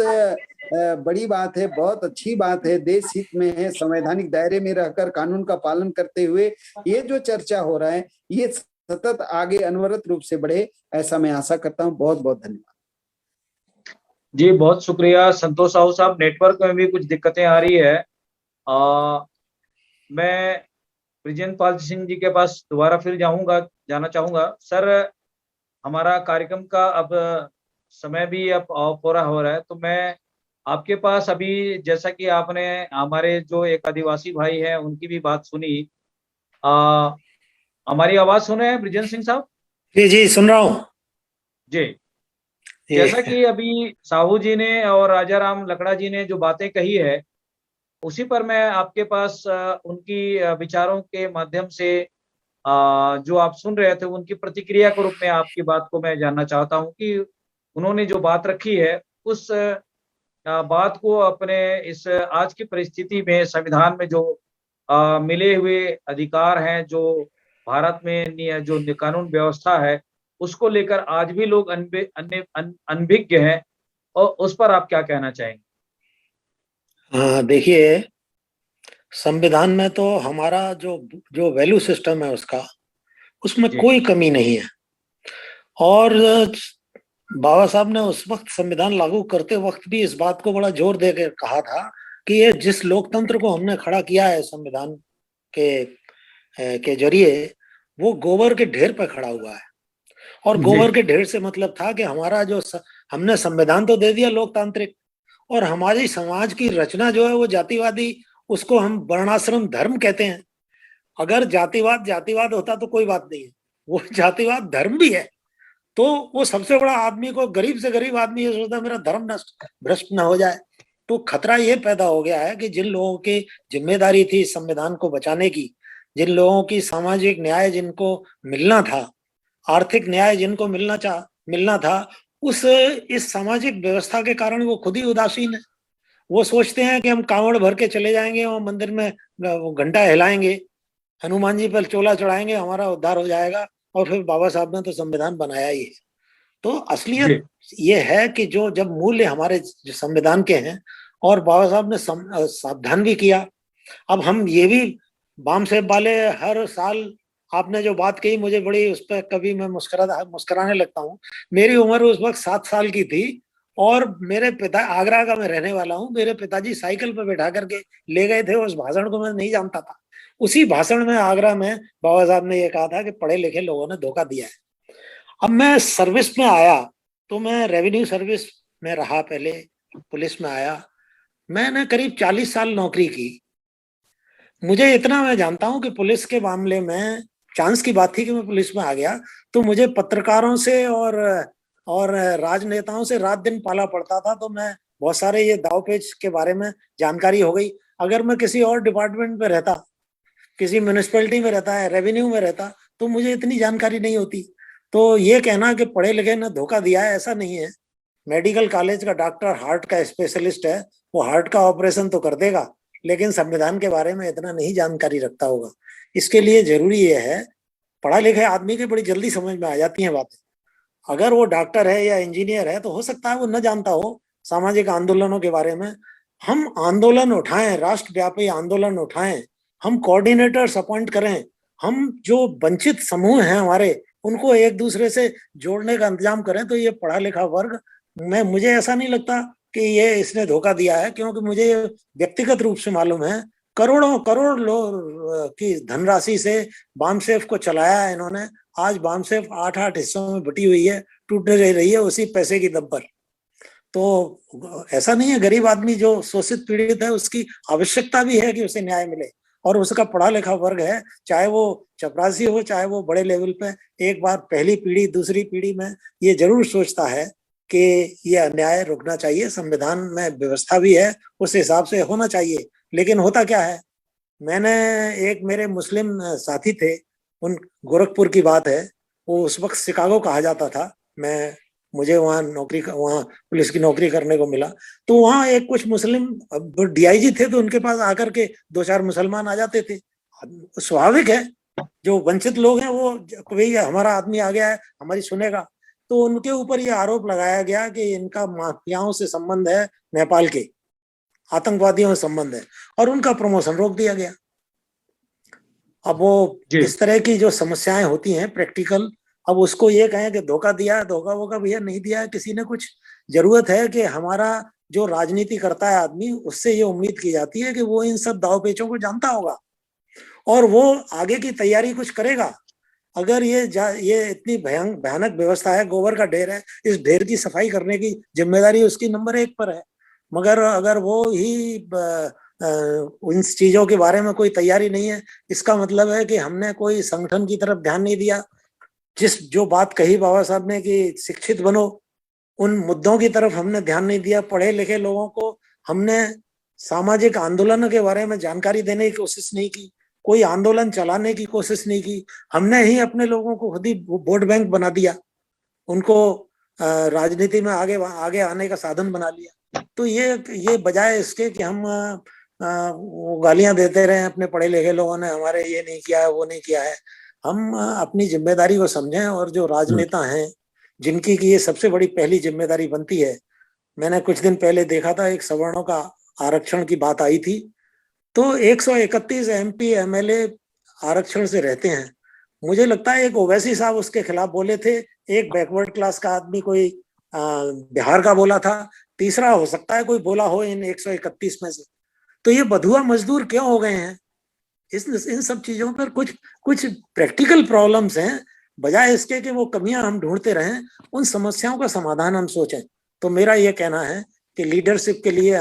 बड़ी बात है, बहुत अच्छी बात है, देश हित में है, संवैधानिक दायरे में रहकर कानून का पालन करते हुए ये जो चर्चा हो रहा है ये सतत आगे अनवरत रूप से बढ़े, ऐसा मैं आशा करता हूँ। बहुत बहुत धन्यवाद। जी बहुत शुक्रिया संतोष साहू साहब। नेटवर्क में भी कुछ दिक्कतें आ रही है। मैं ब्रिजेंद्र पाल सिंह जी के पास दोबारा फिर जाना चाहूंगा। सर हमारा कार्यक्रम का अब समय भी अब ऑफ हो रहा है, तो मैं आपके पास अभी, जैसा कि आपने हमारे जो एक आदिवासी भाई हैं उनकी भी बात सुनी, हमारी आवाज सुन रहे हैं ब्रिजेंद्र सिंह साहब? जी जी सुन रहा हूँ जी। जैसा कि अभी साहू जी ने और राजा राम लकड़ा जी ने जो बातें कही है उसी पर मैं आपके पास उनकी विचारों के माध्यम से जो आप सुन रहे थे उनकी प्रतिक्रिया के रूप में आपकी बात को मैं जानना चाहता हूं कि उन्होंने जो बात रखी है उस बात को अपने इस आज की परिस्थिति में संविधान में जो मिले हुए अधिकार हैं, जो भारत में जो कानून व्यवस्था है उसको लेकर आज भी लोग अनभिज्ञ हैं, और उस पर आप क्या कहना चाहेंगे? हाँ देखिए, संविधान में तो हमारा जो वैल्यू सिस्टम है उसमें कोई कमी नहीं है। और बाबा साहब ने उस वक्त संविधान लागू करते वक्त भी इस बात को बड़ा जोर देकर कहा था कि ये जिस लोकतंत्र को हमने खड़ा किया है संविधान के जरिए वो गोबर के ढेर पर खड़ा हुआ है। और गोबर के ढेर से मतलब था कि हमारा जो हमने संविधान तो दे दिया लोकतांत्रिक, और हमारी समाज की रचना जो है वो जातिवादी, उसको हम वर्णाश्रम धर्म कहते हैं। अगर जातिवाद होता तो कोई बात नहीं है, वो जातिवाद धर्म भी है। तो वो सबसे बड़ा आदमी को, गरीब से गरीब आदमी ये सोचता है मेरा धर्म भ्रष्ट न हो जाए। तो खतरा ये पैदा हो गया है कि जिन लोगों की जिम्मेदारी थी संविधान को बचाने की, जिन लोगों की सामाजिक न्याय जिनको मिलना था, आर्थिक न्याय जिनको मिलना था, इस सामाजिक व्यवस्था के कारण वो खुद ही उदासीन है। वो सोचते हैं कि हम कांवड़ भर के चले जाएंगे और मंदिर में घंटा हिलाएंगे, हनुमान जी पर चोला चढ़ाएंगे, हमारा उद्धार हो जाएगा। और फिर बाबा साहब ने तो संविधान बनाया ही है। तो असलियत ये है कि जब मूल्य हमारे संविधान के हैं, और बाबा साहब ने सावधान भी किया। अब हम ये भी बाम साहब वाले हर साल आपने जो बात कही मुझे बड़ी, उस पर कभी मैं मुस्कुराने लगता हूँ। मेरी उम्र उस वक्त 7 साल की थी और मेरे पिता, आगरा का मैं रहने वाला हूँ, मेरे पिताजी साइकिल पर बैठा करके ले गए थे। उस भाषण को मैं नहीं जानता था। उसी भाषण में आगरा में बाबा साहब ने ये कहा था कि पढ़े लिखे लोगों ने धोखा दिया है। अब मैं सर्विस में आया तो मैं रेवेन्यू सर्विस में रहा, पहले पुलिस में आया। मैंने करीब 40 साल नौकरी की। मुझे इतना मैं जानता हूं कि पुलिस के मामले में चांस की बात थी कि मैं पुलिस में आ गया, तो मुझे पत्रकारों से और राजनेताओं से रात दिन पाला पड़ता था। तो मैं बहुत सारे ये दावपेच के बारे में जानकारी हो गई। अगर मैं किसी और डिपार्टमेंट में रहता, किसी म्यूनिसिपैलिटी में रहता है, रेवेन्यू में रहता, तो मुझे इतनी जानकारी नहीं होती। तो ये कहना कि पढ़े लिखे ने धोखा दिया है, ऐसा नहीं है। मेडिकल कॉलेज का डॉक्टर हार्ट का स्पेशलिस्ट है, वो हार्ट का ऑपरेशन तो कर देगा, लेकिन संविधान के बारे में इतना नहीं जानकारी रखता होगा। इसके लिए जरूरी ये है, पढ़ा लिखे आदमी की बड़ी जल्दी समझ में आ जाती हैं बातें। अगर वो डॉक्टर है या इंजीनियर है तो हो सकता है वो न जानता हो सामाजिक आंदोलनों के बारे में। हम आंदोलन उठाएं, राष्ट्रव्यापी आंदोलन उठाएं, हम कोऑर्डिनेटर्स अपॉइंट करें, हम जो वंचित समूह हैं हमारे, उनको एक दूसरे से जोड़ने का इंतजाम करें। तो ये पढ़ा लिखा वर्ग, मुझे ऐसा नहीं लगता कि ये इसने धोखा दिया है, क्योंकि मुझे ये व्यक्तिगत रूप से मालूम है। करोड़ लोग की धनराशि से बामसेफ को चलाया है इन्होंने। आज बामसेफ 8 हिस्सों में बटी हुई है, टूटने रही है उसी पैसे की दम पर। तो ऐसा नहीं है, गरीब आदमी जो शोषित पीड़ित है उसकी आवश्यकता भी है कि उसे न्याय मिले, और उसका पढ़ा लिखा वर्ग है, चाहे वो चपरासी हो चाहे वो बड़े लेवल पे, एक बार पहली पीढ़ी दूसरी पीढ़ी में ये जरूर सोचता है कि ये अन्याय रुकना चाहिए। संविधान में व्यवस्था भी है, उस हिसाब से होना चाहिए। लेकिन होता क्या है, मैंने एक मेरे मुस्लिम साथी थे, उन गोरखपुर की बात है, वो उस वक्त शिकागो कहा जाता था। मुझे वहाँ वहाँ पुलिस की नौकरी करने को मिला, तो वहाँ एक कुछ मुस्लिम डीआईजी थे, तो उनके पास आकर के 2-4 मुसलमान आ जाते थे। स्वाभाविक है, जो वंचित लोग हैं वो भाई हमारा आदमी आ गया है, हमारी सुनेगा। तो उनके ऊपर ये आरोप लगाया गया कि इनका माफियाओं से संबंध है, नेपाल के आतंकवादियों से संबंध है, और उनका प्रमोशन रोक दिया गया। अब वो इस तरह की जो समस्याएं होती हैं प्रैक्टिकल, अब उसको ये कहें कि धोखा दिया है, धोखा वोखा भैया नहीं दिया है किसी ने कुछ। जरूरत है कि हमारा जो राजनीति करता है आदमी, उससे ये उम्मीद की जाती है कि वो इन सब दाव पेचों को जानता होगा और वो आगे की तैयारी कुछ करेगा। अगर ये इतनी भयानक व्यवस्था है, गोबर का ढेर है, इस ढेर की सफाई करने की जिम्मेदारी उसकी नंबर 1 पर है, मगर अगर वो ही उन चीजों के बारे में कोई तैयारी नहीं है, इसका मतलब है कि हमने कोई संगठन की तरफ ध्यान नहीं दिया। जो बात कही बाबा साहब ने कि शिक्षित बनो, उन मुद्दों की तरफ हमने ध्यान नहीं दिया। पढ़े लिखे लोगों को हमने सामाजिक आंदोलनों के बारे में जानकारी देने की कोशिश नहीं की, कोई आंदोलन चलाने की कोशिश नहीं की। हमने ही अपने लोगों को खुद ही वोट बैंक बना दिया, उनको राजनीति में आगे आने का साधन बना लिया। तो ये बजाय इसके कि हम गालियां देते रहे अपने पढ़े लिखे लोगों ने हमारे ये नहीं किया है, वो नहीं किया है, हम अपनी जिम्मेदारी को समझें। और जो राजनेता हैं जिनकी की ये सबसे बड़ी पहली जिम्मेदारी बनती है, मैंने कुछ दिन पहले देखा था, एक सवर्णों का आरक्षण की बात आई थी, तो 131 MP MLA आरक्षण से रहते हैं। मुझे लगता है एक ओवैसी साहब उसके खिलाफ बोले थे, एक बैकवर्ड क्लास का आदमी कोई बिहार का बोला था, तीसरा हो सकता है कोई बोला हो इन 131 में से। तो ये बधुआ मजदूर क्यों हो गए हैं? इन सब चीजों पर कुछ प्रैक्टिकल प्रॉब्लम्स हैं, बजाय इसके कि वो कमियां हम ढूंढते रहें, उन समस्याओं का समाधान हम सोचें। तो मेरा ये कहना है कि लीडरशिप के लिए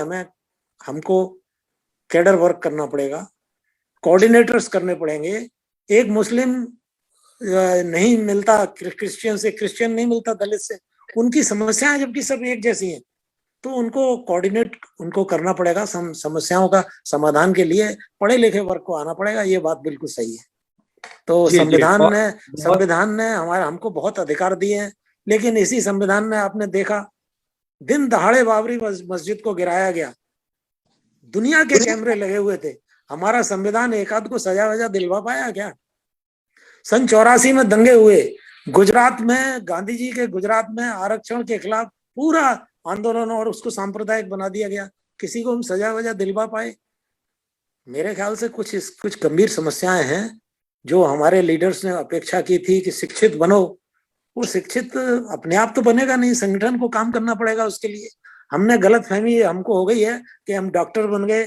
हमको कैडर वर्क करना पड़ेगा, कोऑर्डिनेटर्स करने पड़ेंगे। एक मुस्लिम नहीं मिलता क्रिश्चियन से, क्रिश्चियन नहीं मिलता दलित से, उनकी समस्याएं जबकि सब एक जैसी हैं, तो उनको कोऑर्डिनेट उनको करना पड़ेगा। समस्याओं का समाधान के लिए पढ़े लिखे वर्ग को आना पड़ेगा, ये बात बिल्कुल सही है। तो संविधान ने हमको बहुत अधिकार दिए हैं, लेकिन इसी संविधान में आपने देखा दिन दहाड़े बाबरी मस्जिद को गिराया गया, दुनिया के कैमरे लगे हुए थे, हमारा संविधान एक आध को सजा वजा दिलवा पाया क्या? सन 84 में दंगे हुए गुजरात में, गांधी जी के गुजरात में आरक्षण के खिलाफ पूरा आंदोलन और उसको सांप्रदायिक बना दिया गया, किसी को हम सजा वजा दिलवा पाए? मेरे ख्याल से कुछ गंभीर समस्याएं हैं जो हमारे लीडर्स ने अपेक्षा की थी कि शिक्षित बनो। वो शिक्षित अपने आप तो बनेगा नहीं, संगठन को काम करना पड़ेगा उसके लिए। हमने गलतफहमी हमको हो गई है कि हम डॉक्टर बन गए,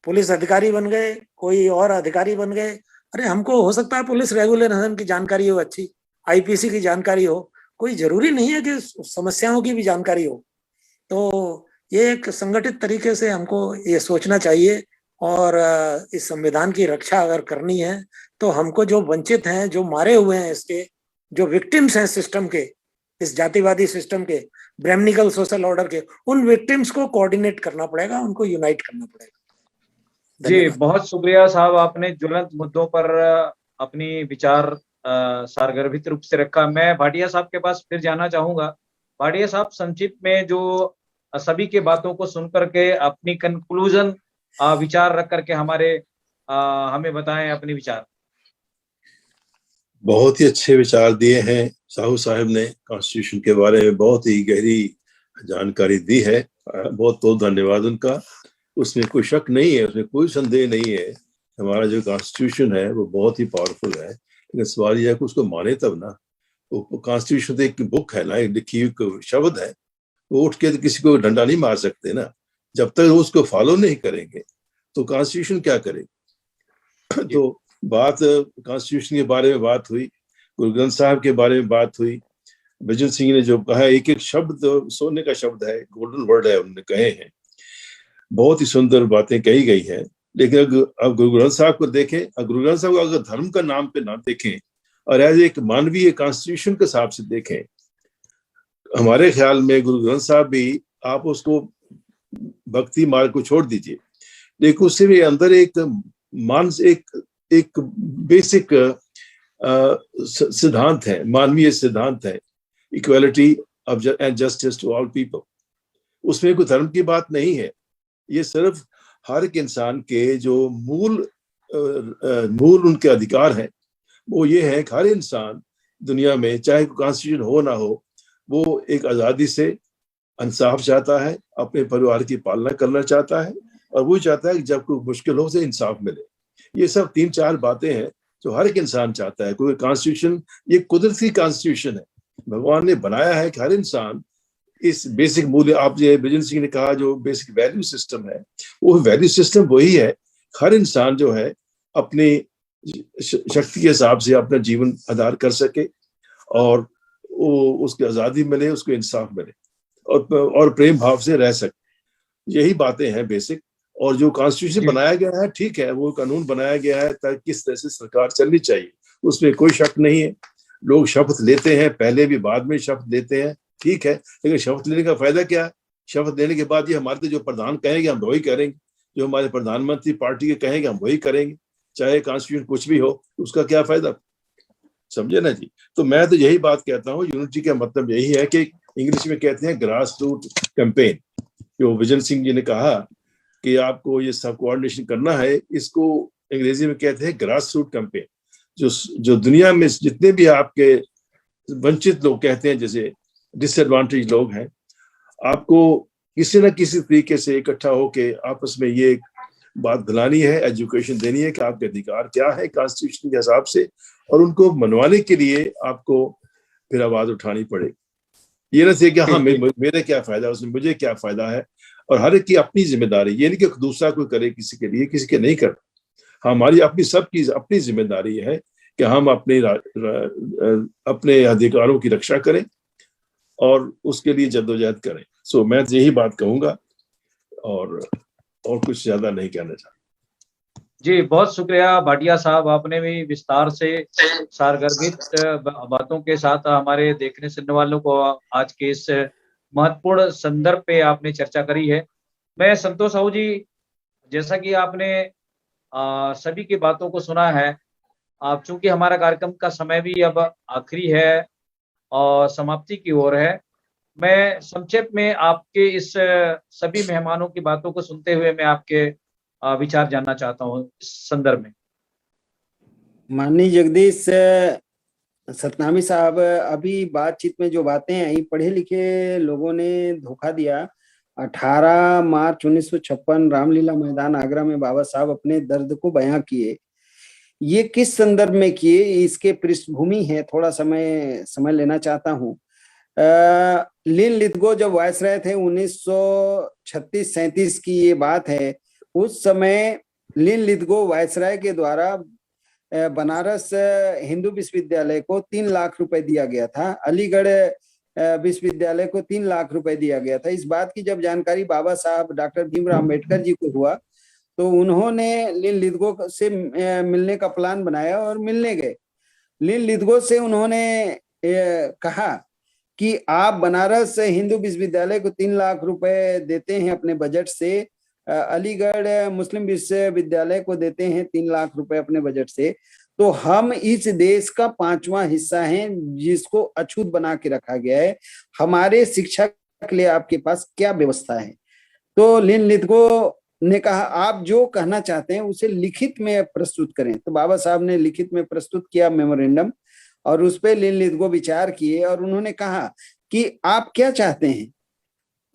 पुलिस अधिकारी बन गए, कोई और अधिकारी बन गए। अरे हमको हो सकता है पुलिस रेगुलेशन की जानकारी हो, अच्छी IPC की जानकारी हो, कोई जरूरी नहीं है कि समस्याओं की भी जानकारी हो। तो ये एक संगठित तरीके से हमको ये सोचना चाहिए, और इस संविधान की रक्षा अगर करनी है तो हमको जो वंचित हैं, जो मारे हुए हैं, इसके जो विक्टिम्स हैं सिस्टम के, इस जातिवादी सिस्टम के, ब्राह्मणिकल सोशल ऑर्डर के, उन विक्टिम्स को कोऑर्डिनेट करना पड़ेगा, उनको यूनाइट करना पड़ेगा। जी बहुत शुक्रिया साहब, आपने ज्वलंत मुद्दों पर अपनी विचार सारगर्भित रूप से रखा। मैं भाटिया साहब के पास फिर जाना चाहूंगा। भाटिया साहब, संक्षिप्त में जो सभी के बातों को सुन करके अपनी कंक्लूजन विचार रख करके हमें बताएं अपने विचार। बहुत ही अच्छे विचार दिए हैं साहू साहब ने, कॉन्स्टिट्यूशन के बारे में बहुत ही गहरी जानकारी दी है, बहुत बहुत धन्यवाद उनका। उसमें कोई शक नहीं है, उसमें कोई संदेह नहीं है, हमारा जो कॉन्स्टिट्यूशन है वो बहुत ही पावरफुल है। लेकिन सवाल यह है कि उसको माने तब ना। वो कॉन्स्टिट्यूशन तो एक बुक है ना, एक लिखी हुई शब्द है, वो उठ के तो किसी को डंडा नहीं मार सकते ना। जब तक वो उसको फॉलो नहीं करेंगे तो कॉन्स्टिट्यूशन क्या करेंगे। तो बात कॉन्स्टिट्यूशन के बारे में बात हुई, गुरु ग्रंथ साहब के बारे में बात हुई, बिजन सिंह ने जो कहा, एक एक शब्द तो सोने का शब्द है, गोल्डन वर्ड है, उन्होंने कहे हैं, बहुत ही सुंदर बातें कही गई है। लेकिन अब गुरु ग्रंथ साहब को देखें, गुरु ग्रंथ साहब को अगर धर्म का नाम पे ना देखें और एज एक मानवीय कॉन्स्टिट्यूशन के हिसाब से देखें, हमारे ख्याल में गुरु ग्रंथ साहब भी, आप उसको भक्ति मार्ग को छोड़ दीजिए, लेकिन उससे भी अंदर एक बेसिक सिद्धांत है, मानवीय सिद्धांत है, equality and justice to all people. उसमें कोई धर्म की बात नहीं है, ये सिर्फ हर एक इंसान के जो मूल उनके अधिकार है वो ये है कि हर इंसान दुनिया में चाहे कॉन्स्टिट्यूशन हो ना हो, वो एक आज़ादी से इंसाफ चाहता है, अपने परिवार की पालना करना चाहता है, और वो चाहता है कि जब कोई मुश्किल हो उसे इंसाफ मिले। ये सब 3-4 बातें हैं जो हर एक इंसान चाहता है। कोई कॉन्स्टिट्यूशन, ये कुदरती कॉन्स्टिट्यूशन है, भगवान ने बनाया है कि हर इंसान इस बेसिक मूल्य, आप जो ब्रिजेन सिंह ने कहा जो बेसिक वैल्यू सिस्टम है, वो वैल्यू सिस्टम वही है, हर इंसान जो है अपनी शक्ति के हिसाब से अपना जीवन आधार कर सके और उसकी आज़ादी मिले, उसको इंसाफ मिले और प्रेम भाव से रह सके। यही बातें हैं बेसिक। और जो कॉन्स्टिट्यूशन बनाया गया है, ठीक है, वो कानून बनाया गया है ताकि किस तरह से सरकार चलनी चाहिए, उसमें कोई शक नहीं है। लोग शपथ लेते हैं, पहले भी बाद में शपथ लेते हैं, ठीक है, लेकिन शपथ लेने का फायदा क्या है? शपथ लेने के बाद ये हमारे जो प्रधान कहेंगे हम वही करेंगे, जो हमारे प्रधानमंत्री पार्टी के कहेंगे हम वही करेंगे, चाहे कॉन्स्टिट्यूशन कुछ भी हो, उसका क्या फायदा? समझे ना जी? तो मैं तो यही बात कहता हूँ, यूनिटी का मतलब यही है कि इंग्लिश में कहते हैं ग्रास रूट कैंपेन। जो विजन सिंह जी ने कहा कि आपको ये सब कोऑर्डिनेशन करना है, इसको अंग्रेजी में कहते हैं ग्रास रूट कैंपेन। जो दुनिया में जितने भी आपके वंचित लोग कहते हैं, जैसे डिसएडवांटेज लोग हैं, आपको किसी न किसी तरीके से इकट्ठा होके आपस में ये बात दिलानी है, एजुकेशन देनी है कि आपके अधिकार क्या है कॉन्स्टिट्यूशन के हिसाब से, और उनको मनवाने के लिए आपको फिर आवाज उठानी पड़ेगी। ये ना थे कि हाँ मेरे क्या फायदा, उसमें मुझे क्या फायदा है, और हर एक की अपनी जिम्मेदारी। ये नहीं कि दूसरा कोई करे किसी के लिए, किसी के नहीं करता। हमारी अपनी सबकी अपनी जिम्मेदारी है कि हम अपने अधिकारों की रक्षा करें और उसके लिए जद्दोजहद करें। सो मैं यही बात कहूंगा और कुछ ज्यादा नहीं कहना चाहता। जी, बहुत शुक्रिया भाटिया साहब, आपने भी विस्तार से सारगर्भित बातों के साथ हमारे देखने सुनने वालों को आज के इस महत्वपूर्ण संदर्भ पे आपने चर्चा करी है। मैं संतोष साहू जी, जैसा कि आपने सभी की बातों को सुना है, आप चूंकि हमारा कार्यक्रम का समय भी अब आखिरी है और समाप्ति की ओर है, मैं संक्षेप में आपके इस सभी मेहमानों की बातों को सुनते हुए मैं आपके विचार जानना चाहता हूँ इस संदर्भ में। माननीय जगदीश सतनामी साहब, अभी बातचीत में जो बातें आई, पढ़े लिखे लोगों ने धोखा दिया। 18 मार्च 1956 रामलीला मैदान आगरा में बाबा साहब अपने दर्द को बयां किए। ये किस संदर्भ में किए, इसके पृष्ठभूमि है, थोड़ा समय लेना चाहता हूँ। लिन लिथगो जब वायसराय थे 1936-37 की ये बात है, उस समय लिन लिथगो वायसराय के द्वारा बनारस हिंदू विश्वविद्यालय को 3 लाख रुपए दिया गया था, अलीगढ़ विश्वविद्यालय को 3 लाख रुपए दिया गया था। इस बात की जब जानकारी बाबा साहब डॉक्टर भीमराव अम्बेडकर जी को हुआ तो उन्होंने लिन लिथगो से मिलने का प्लान बनाया और मिलने गए। लिन लिथगो से उन्होंने कहा कि आप बनारस हिंदू विश्वविद्यालय को 3 लाख रुपए देते हैं अपने बजट से, अलीगढ़ मुस्लिम विश्वविद्यालय को देते हैं 3 लाख रुपए अपने बजट से, तो हम इस देश का 5वां हिस्सा हैं जिसको अछूत बना के रखा गया है। हमारे शिक्षा के लिए आपके पास क्या व्यवस्था है? तो लिन लिथगो ने कहा आप जो कहना चाहते हैं उसे लिखित में प्रस्तुत करें। तो बाबा साहब ने लिखित में प्रस्तुत किया मेमोरेंडम, और उस पर लिन लिथगो विचार किए और उन्होंने कहा कि आप क्या चाहते हैं।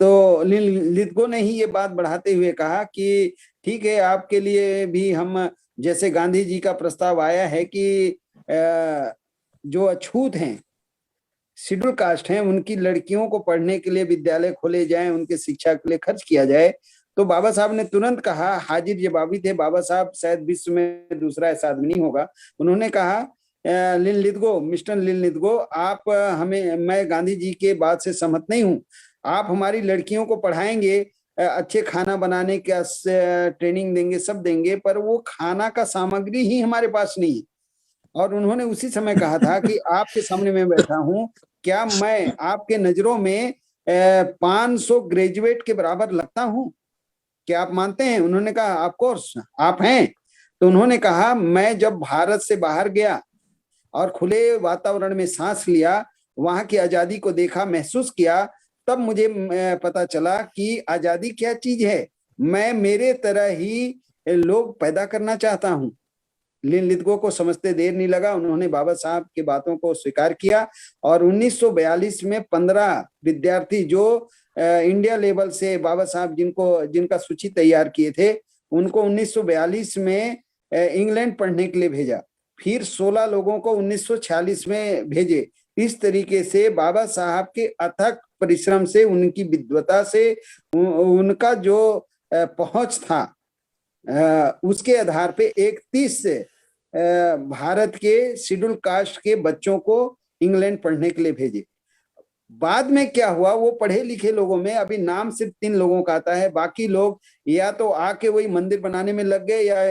तो लिन लिथगो ने ही ये बात बढ़ाते हुए कहा कि ठीक है, आपके लिए भी हम, जैसे गांधी जी का प्रस्ताव आया है कि जो अछूत हैं, शेड्यूल कास्ट हैं, उनकी लड़कियों को पढ़ने के लिए विद्यालय खोले जाएं, उनके शिक्षा के लिए खर्च किया जाए। तो बाबा साहब ने तुरंत कहा, हाजिर जवाबी थे बाबा साहब, शायद विश्व में दूसरा ऐसा आदमी नहीं होगा। उन्होंने कहा लिन लिथगो, मिस्टर लिन लिथगो, आप मैं गांधी जी के बात से सहमत नहीं हूं। आप हमारी लड़कियों को पढ़ाएंगे, अच्छे खाना बनाने का ट्रेनिंग देंगे, सब देंगे, पर वो खाना का सामग्री ही हमारे पास नहीं है। और उन्होंने उसी समय कहा था कि आपके सामने मैं बैठा हूं, क्या मैं आपके नजरों में 500 ग्रेजुएट के बराबर लगता हूं? क्या आप मानते हैं? उन्होंने कहा ऑफ कोर्स आप हैं। तो उन्होंने कहा मैं जब भारत से बाहर गया और खुले वातावरण में सांस लिया, वहां की आजादी को देखा, महसूस किया, तब मुझे पता चला कि आजादी क्या चीज है। मैं मेरे तरह ही लोग पैदा करना चाहता हूँ। लिन लिथगो को समझते देर नहीं लगा, उन्होंने बाबा साहब की बातों को स्वीकार किया और 1942 में 15 विद्यार्थी जो इंडिया लेवल से बाबा साहब जिनका सूची तैयार किए थे, उनको 1942 में इंग्लैंड पढ़ने के लिए भेजा। फिर 16 लोगों को 1946 में भेजे। इस तरीके से बाबा साहब के अथक परिश्रम से, उनकी विद्वता से, उनका जो पहुंच था, उसके आधार पे 31 भारत के शेड्यूल कास्ट के बच्चों को इंग्लैंड पढ़ने के लिए भेजे। बाद में क्या हुआ, वो पढ़े लिखे लोगों में अभी नाम सिर्फ 3 लोगों का आता है, बाकी लोग या तो आके वही मंदिर बनाने में लग गए या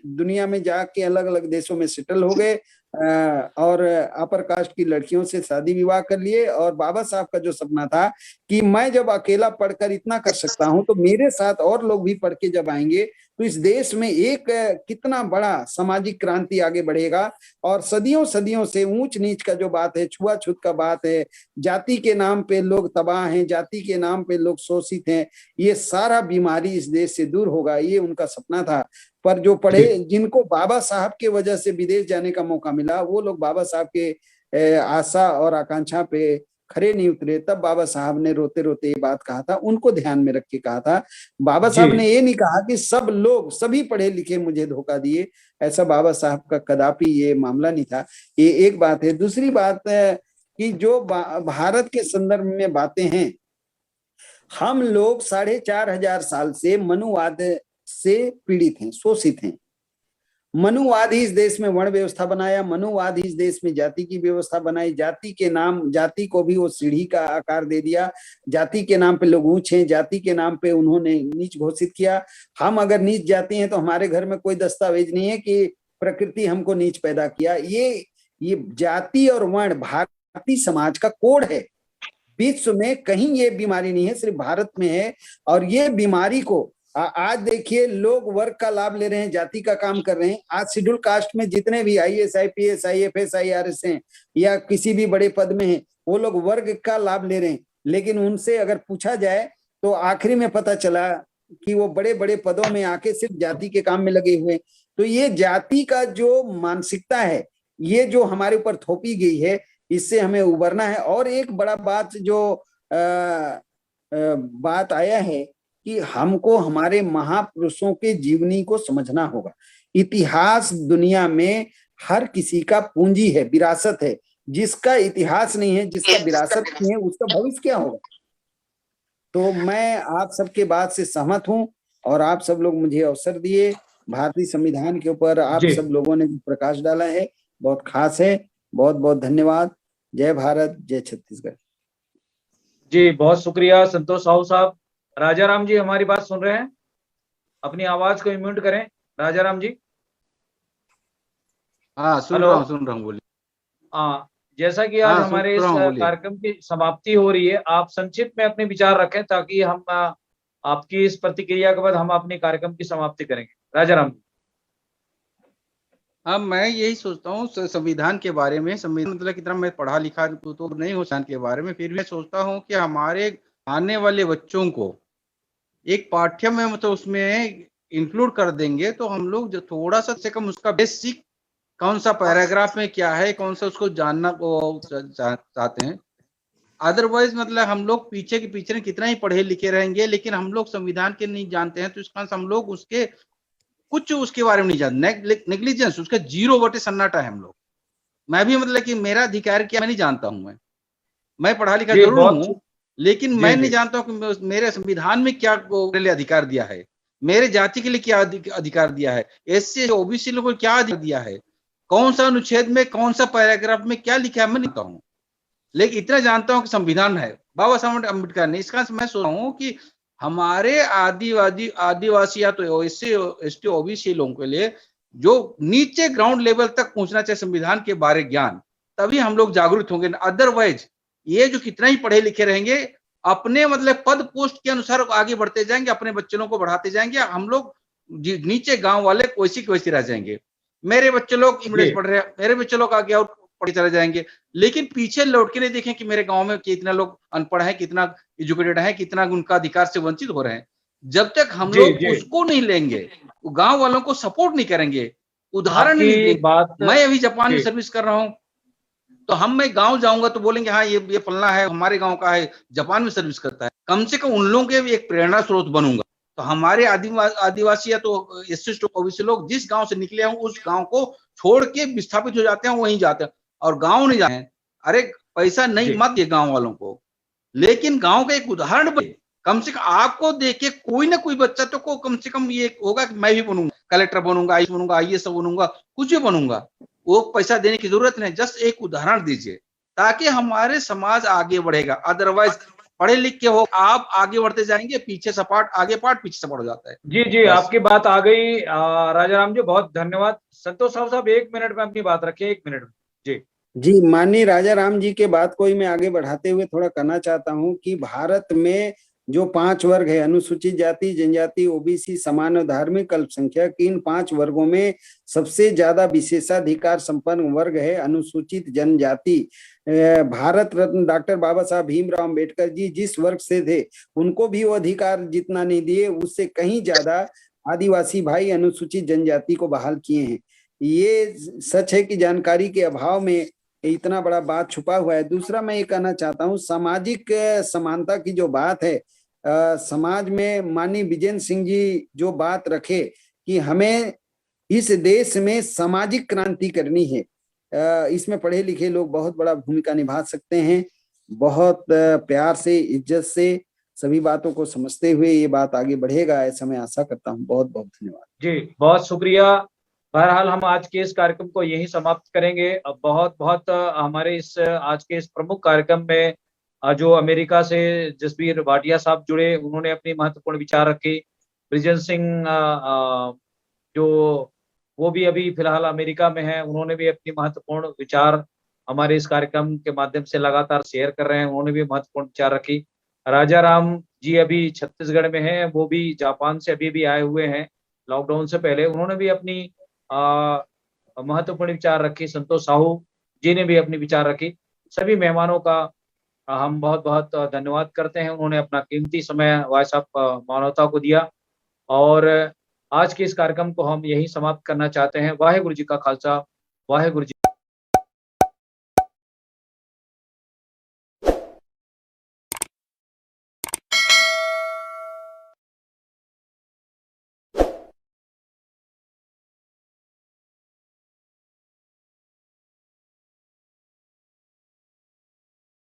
दुनिया में जाके अलग अलग देशों में सेटल हो गए और अपर कास्ट की लड़कियों से शादी विवाह कर लिए। और बाबा साहब का जो सपना था कि मैं जब अकेला पढ़कर इतना कर सकता हूं तो मेरे साथ और लोग भी पढ़ के जब आएंगे तो इस देश में एक कितना बड़ा सामाजिक क्रांति आगे बढ़ेगा। और सदियों सदियों से ऊंच नीच का जो बात है, छुआछूत का बात है, जाति के नाम पे लोग तबाह हैं, जाति के नाम पे लोग शोषित हैं, ये सारा बीमारी इस देश से दूर होगा, ये उनका सपना था। पर जो पढ़े, जिनको बाबा साहब के वजह से विदेश जाने का मौका मिला, वो लोग बाबा साहब के आशा और आकांक्षा पे खरे नहीं उतरे। तब बाबा साहब ने रोते रोते ये बात कहा था, उनको ध्यान में रख के कहा था। बाबा साहब ने ये नहीं कहा कि सब लोग, सभी पढ़े लिखे मुझे धोखा दिए, ऐसा बाबा साहब का कदापि ये मामला नहीं था। ये एक बात है। दूसरी बात कि जो भारत के संदर्भ में बातें हैं, हम लोग 4,500 साल से मनुवाद से पीड़ित हैं, शोषित हैं। मनुवाद ही इस देश में वर्ण व्यवस्था बनाया, मनुवाद ही इस देश में जाति की व्यवस्था बनाई। जाति के नाम, जाति को भी वो सीढ़ी का आकार दे दिया। जाति के नाम पे लोग ऊंच हैं, जाति के नाम पे उन्होंने नीच घोषित किया। हम अगर नीच जाति हैं तो हमारे घर में कोई दस्तावेज नहीं है कि प्रकृति हमको नीच पैदा किया। ये जाति और वर्ण भारतीय समाज का कोड है। विश्व में कहीं ये बीमारी नहीं है, सिर्फ भारत में है। और ये बीमारी को आज देखिए, लोग वर्ग का लाभ ले रहे हैं, जाति का काम कर रहे हैं। आज शेड्यूल कास्ट में जितने भी IAS, IPS, IFS, IRS हैं या किसी भी बड़े पद में हैं, वो लोग वर्ग का लाभ ले रहे हैं। लेकिन उनसे अगर पूछा जाए तो आखिरी में पता चला कि वो बड़े बड़े पदों में आके सिर्फ जाति के काम में लगे हुए। तो ये जाति का जो मानसिकता है, ये जो हमारे ऊपर थोपी गई है, इससे हमें उबरना है। और एक बड़ा बात जो बात आया है कि हमको हमारे महापुरुषों के जीवनी को समझना होगा। इतिहास दुनिया में हर किसी का पूंजी है, विरासत है। जिसका इतिहास नहीं है, जिसका विरासत नहीं है, उसका भविष्य क्या होगा। तो मैं आप सबके बात से सहमत हूं और आप सब लोग मुझे अवसर दिए। भारतीय संविधान के ऊपर आप सब लोगों ने प्रकाश डाला है, बहुत खास है। बहुत बहुत धन्यवाद। जय भारत, जय छत्तीसगढ़। जी बहुत शुक्रिया संतोष साहू साहब। राजा राम जी हमारी बात सुन रहे हैं? अपनी आवाज को म्यूट करें राजा राम जी। हाँ सुन रहा हूँ बोलिए। हाँ, जैसा कि आज हमारे इस कार्यक्रम की समाप्ति हो रही है, आप संक्षिप्त में अपने विचार रखें ताकि हम आपकी इस प्रतिक्रिया के बाद हम अपने कार्यक्रम की समाप्ति करेंगे। राजा राम जी। हाँ, मैं यही सोचता हूँ संविधान के बारे में। संविधान मतलब कितना मैं पढ़ा लिखा तो नहीं हूँ संविधान के बारे में, फिर भी सोचता हूँ कि हमारे आने वाले बच्चों को एक पाठ्यक्रम में मतलब उसमें इंक्लूड कर देंगे तो हम लोग जो थोड़ा सा से कम उसका बेसिक कौन सा पैराग्राफ में क्या है, कौन सा उसको जानना को चाहते हैं। अदरवाइज मतलब हम लोग पीछे के पीछे कितना ही पढ़े लिखे रहेंगे, लेकिन हम लोग संविधान के नहीं जानते हैं तो इसका हम लोग उसके कुछ उसके बारे में नहीं जानते। नेग्लिजेंस, उसका 0 सन्नाटा है हम लोग। मैं भी मतलब कि मेरा अधिकार क्या मैं नहीं जानता हूँ। मैं पढ़ा लिखा जरूर हूँ, लेकिन मैं नहीं जानता हूँ कि मेरे संविधान में क्या मेरे लिए अधिकार दिया है, मेरे जाति के लिए क्या अधिकार दिया है, SC OBC लोगों को क्या अधिकार दिया है, कौन सा अनुच्छेद में कौन सा पैराग्राफ में क्या लिखा है मैं नहीं जानता हूँ। लेकिन इतना जानता हूँ कि संविधान है बाबा साहब अम्बेडकर ने। इसका मैं सोच रहा हूँ कि हमारे आदिवासी या तो SC ST OBC लोगों के लिए जो नीचे ग्राउंड लेवल तक पहुंचना चाहिए संविधान के बारे ज्ञान, तभी हम लोग जागरूक होंगे। अदरवाइज ये जो कितना ही पढ़े लिखे रहेंगे, अपने मतलब पद पोस्ट के अनुसार आगे बढ़ते जाएंगे, अपने बच्चों को बढ़ाते जाएंगे, हम लोग नीचे गांव वाले वैसी के वैसी रह जाएंगे। मेरे बच्चे लोग इंग्लिश जी। पढ़ रहे हैं, मेरे बच्चे लोग आगे और पढ़े चले जाएंगे, लेकिन पीछे लौट के नहीं देखें कि मेरे गांव में कितना लोग अनपढ़ है, कितना एजुकेटेड है, कितना उनका अधिकार से वंचित हो रहे हैं। जब तक हम जी, लोग जी। उसको नहीं लेंगे, गांव वालों को सपोर्ट नहीं करेंगे, उदाहरण नहीं आपकी देंगे। बात मैं अभी जापान में जी। सर्विस कर रहा हूँ, तो मैं गांव जाऊंगा तो बोलेंगे हाँ ये फलना है, हमारे गांव का है, जापान में सर्विस करता है। कम से कम उन लोगों के भी एक प्रेरणा स्रोत बनूंगा। तो हमारे आदिवासी या तो एससी ओबीसी लोग जिस गांव से निकले हैं उस गांव को छोड़ के विस्थापित हो जाते हैं, वहीं जाते हैं और गांव नहीं जाते हैं। अरे पैसा नहीं जी। मत दिए गांव वालों को, लेकिन गांव का एक उदाहरण बने। कम से कम आपको देख के कोई ना कोई बच्चा तो को कम से कम ये होगा कि मैं भी बनूंगा, कलेक्टर बनूंगा, आईएएस बनूंगा, कुछ भी बनूंगा। वो पैसा देने की जरूरत नहीं, जस्ट एक उदाहरण दीजिए ताकि हमारे समाज आगे बढ़ेगा। अदरवाइज पढ़े लिख के हो आप आगे बढ़ते जाएंगे, पीछे सपाट, आगे पाट पीछे सपाट हो जाता है। जी जी, बस। आपकी बात आ गई। राजाराम जी बहुत धन्यवाद। संतोष साहब 1 मिनट में अपनी बात रखिए, 1 मिनट में। जी जी, माननीय राजा राम जी के बात को ही मैं आगे बढ़ाते हुए थोड़ा कहना चाहता हूं कि भारत में जो 5 वर्ग है, अनुसूचित जाति, जनजाति, ओबीसी, समान और धार्मिक अल्पसंख्यक, इन 5 वर्गों में सबसे ज्यादा विशेषाधिकार संपन्न वर्ग है अनुसूचित जनजाति। भारत रत्न डॉक्टर बाबा साहब भीमराव अम्बेडकर जी जिस वर्ग से थे उनको भी वो अधिकार जितना नहीं दिए, उससे कहीं ज्यादा आदिवासी भाई अनुसूचित जनजाति को बहाल किए हैं। ये सच है कि जानकारी के अभाव में इतना बड़ा बात छुपा हुआ है। दूसरा मैं ये कहना चाहता हूँ, सामाजिक समानता की जो बात है, समाज में माननीय विजेंद्र सिंह जी जो बात रखे कि हमें इस देश में सामाजिक क्रांति करनी है, इसमें पढ़े लिखे लोग बहुत बड़ा भूमिका निभा सकते हैं। बहुत प्यार से, इज्जत से सभी बातों को समझते हुए ये बात आगे बढ़ेगा, ऐसा मैं आशा करता हूँ। बहुत बहुत धन्यवाद जी, बहुत शुक्रिया। बहरहाल हम आज के इस कार्यक्रम को यहीं समाप्त करेंगे। अब बहुत बहुत हमारे इस आज के इस प्रमुख कार्यक्रम में जो अमेरिका से जसबीर भाटिया साहब जुड़े, उन्होंने अपनी महत्वपूर्ण विचार रखे। ब्रिजेंद्र सिंह जो वो भी अभी फिलहाल अमेरिका में है, उन्होंने भी अपनी महत्वपूर्ण विचार हमारे इस कार्यक्रम के माध्यम से लगातार शेयर कर रहे हैं। उन्होंने भी महत्वपूर्ण विचार रखी। राजा राम जी अभी छत्तीसगढ़ में हैं, वो भी जापान से अभी भी आए हुए हैं लॉकडाउन से पहले, उन्होंने भी अपनी महत्वपूर्ण विचार रखी। संतोष साहू जी ने भी अपनी विचार रखी। सभी मेहमानों का हम बहुत बहुत धन्यवाद करते हैं। उन्होंने अपना कीमती समय वॉइस ऑफ मानवता को दिया और आज के इस कार्यक्रम को हम यही समाप्त करना चाहते हैं। वाहेगुरु जी का खालसा, वाहेगुरु जी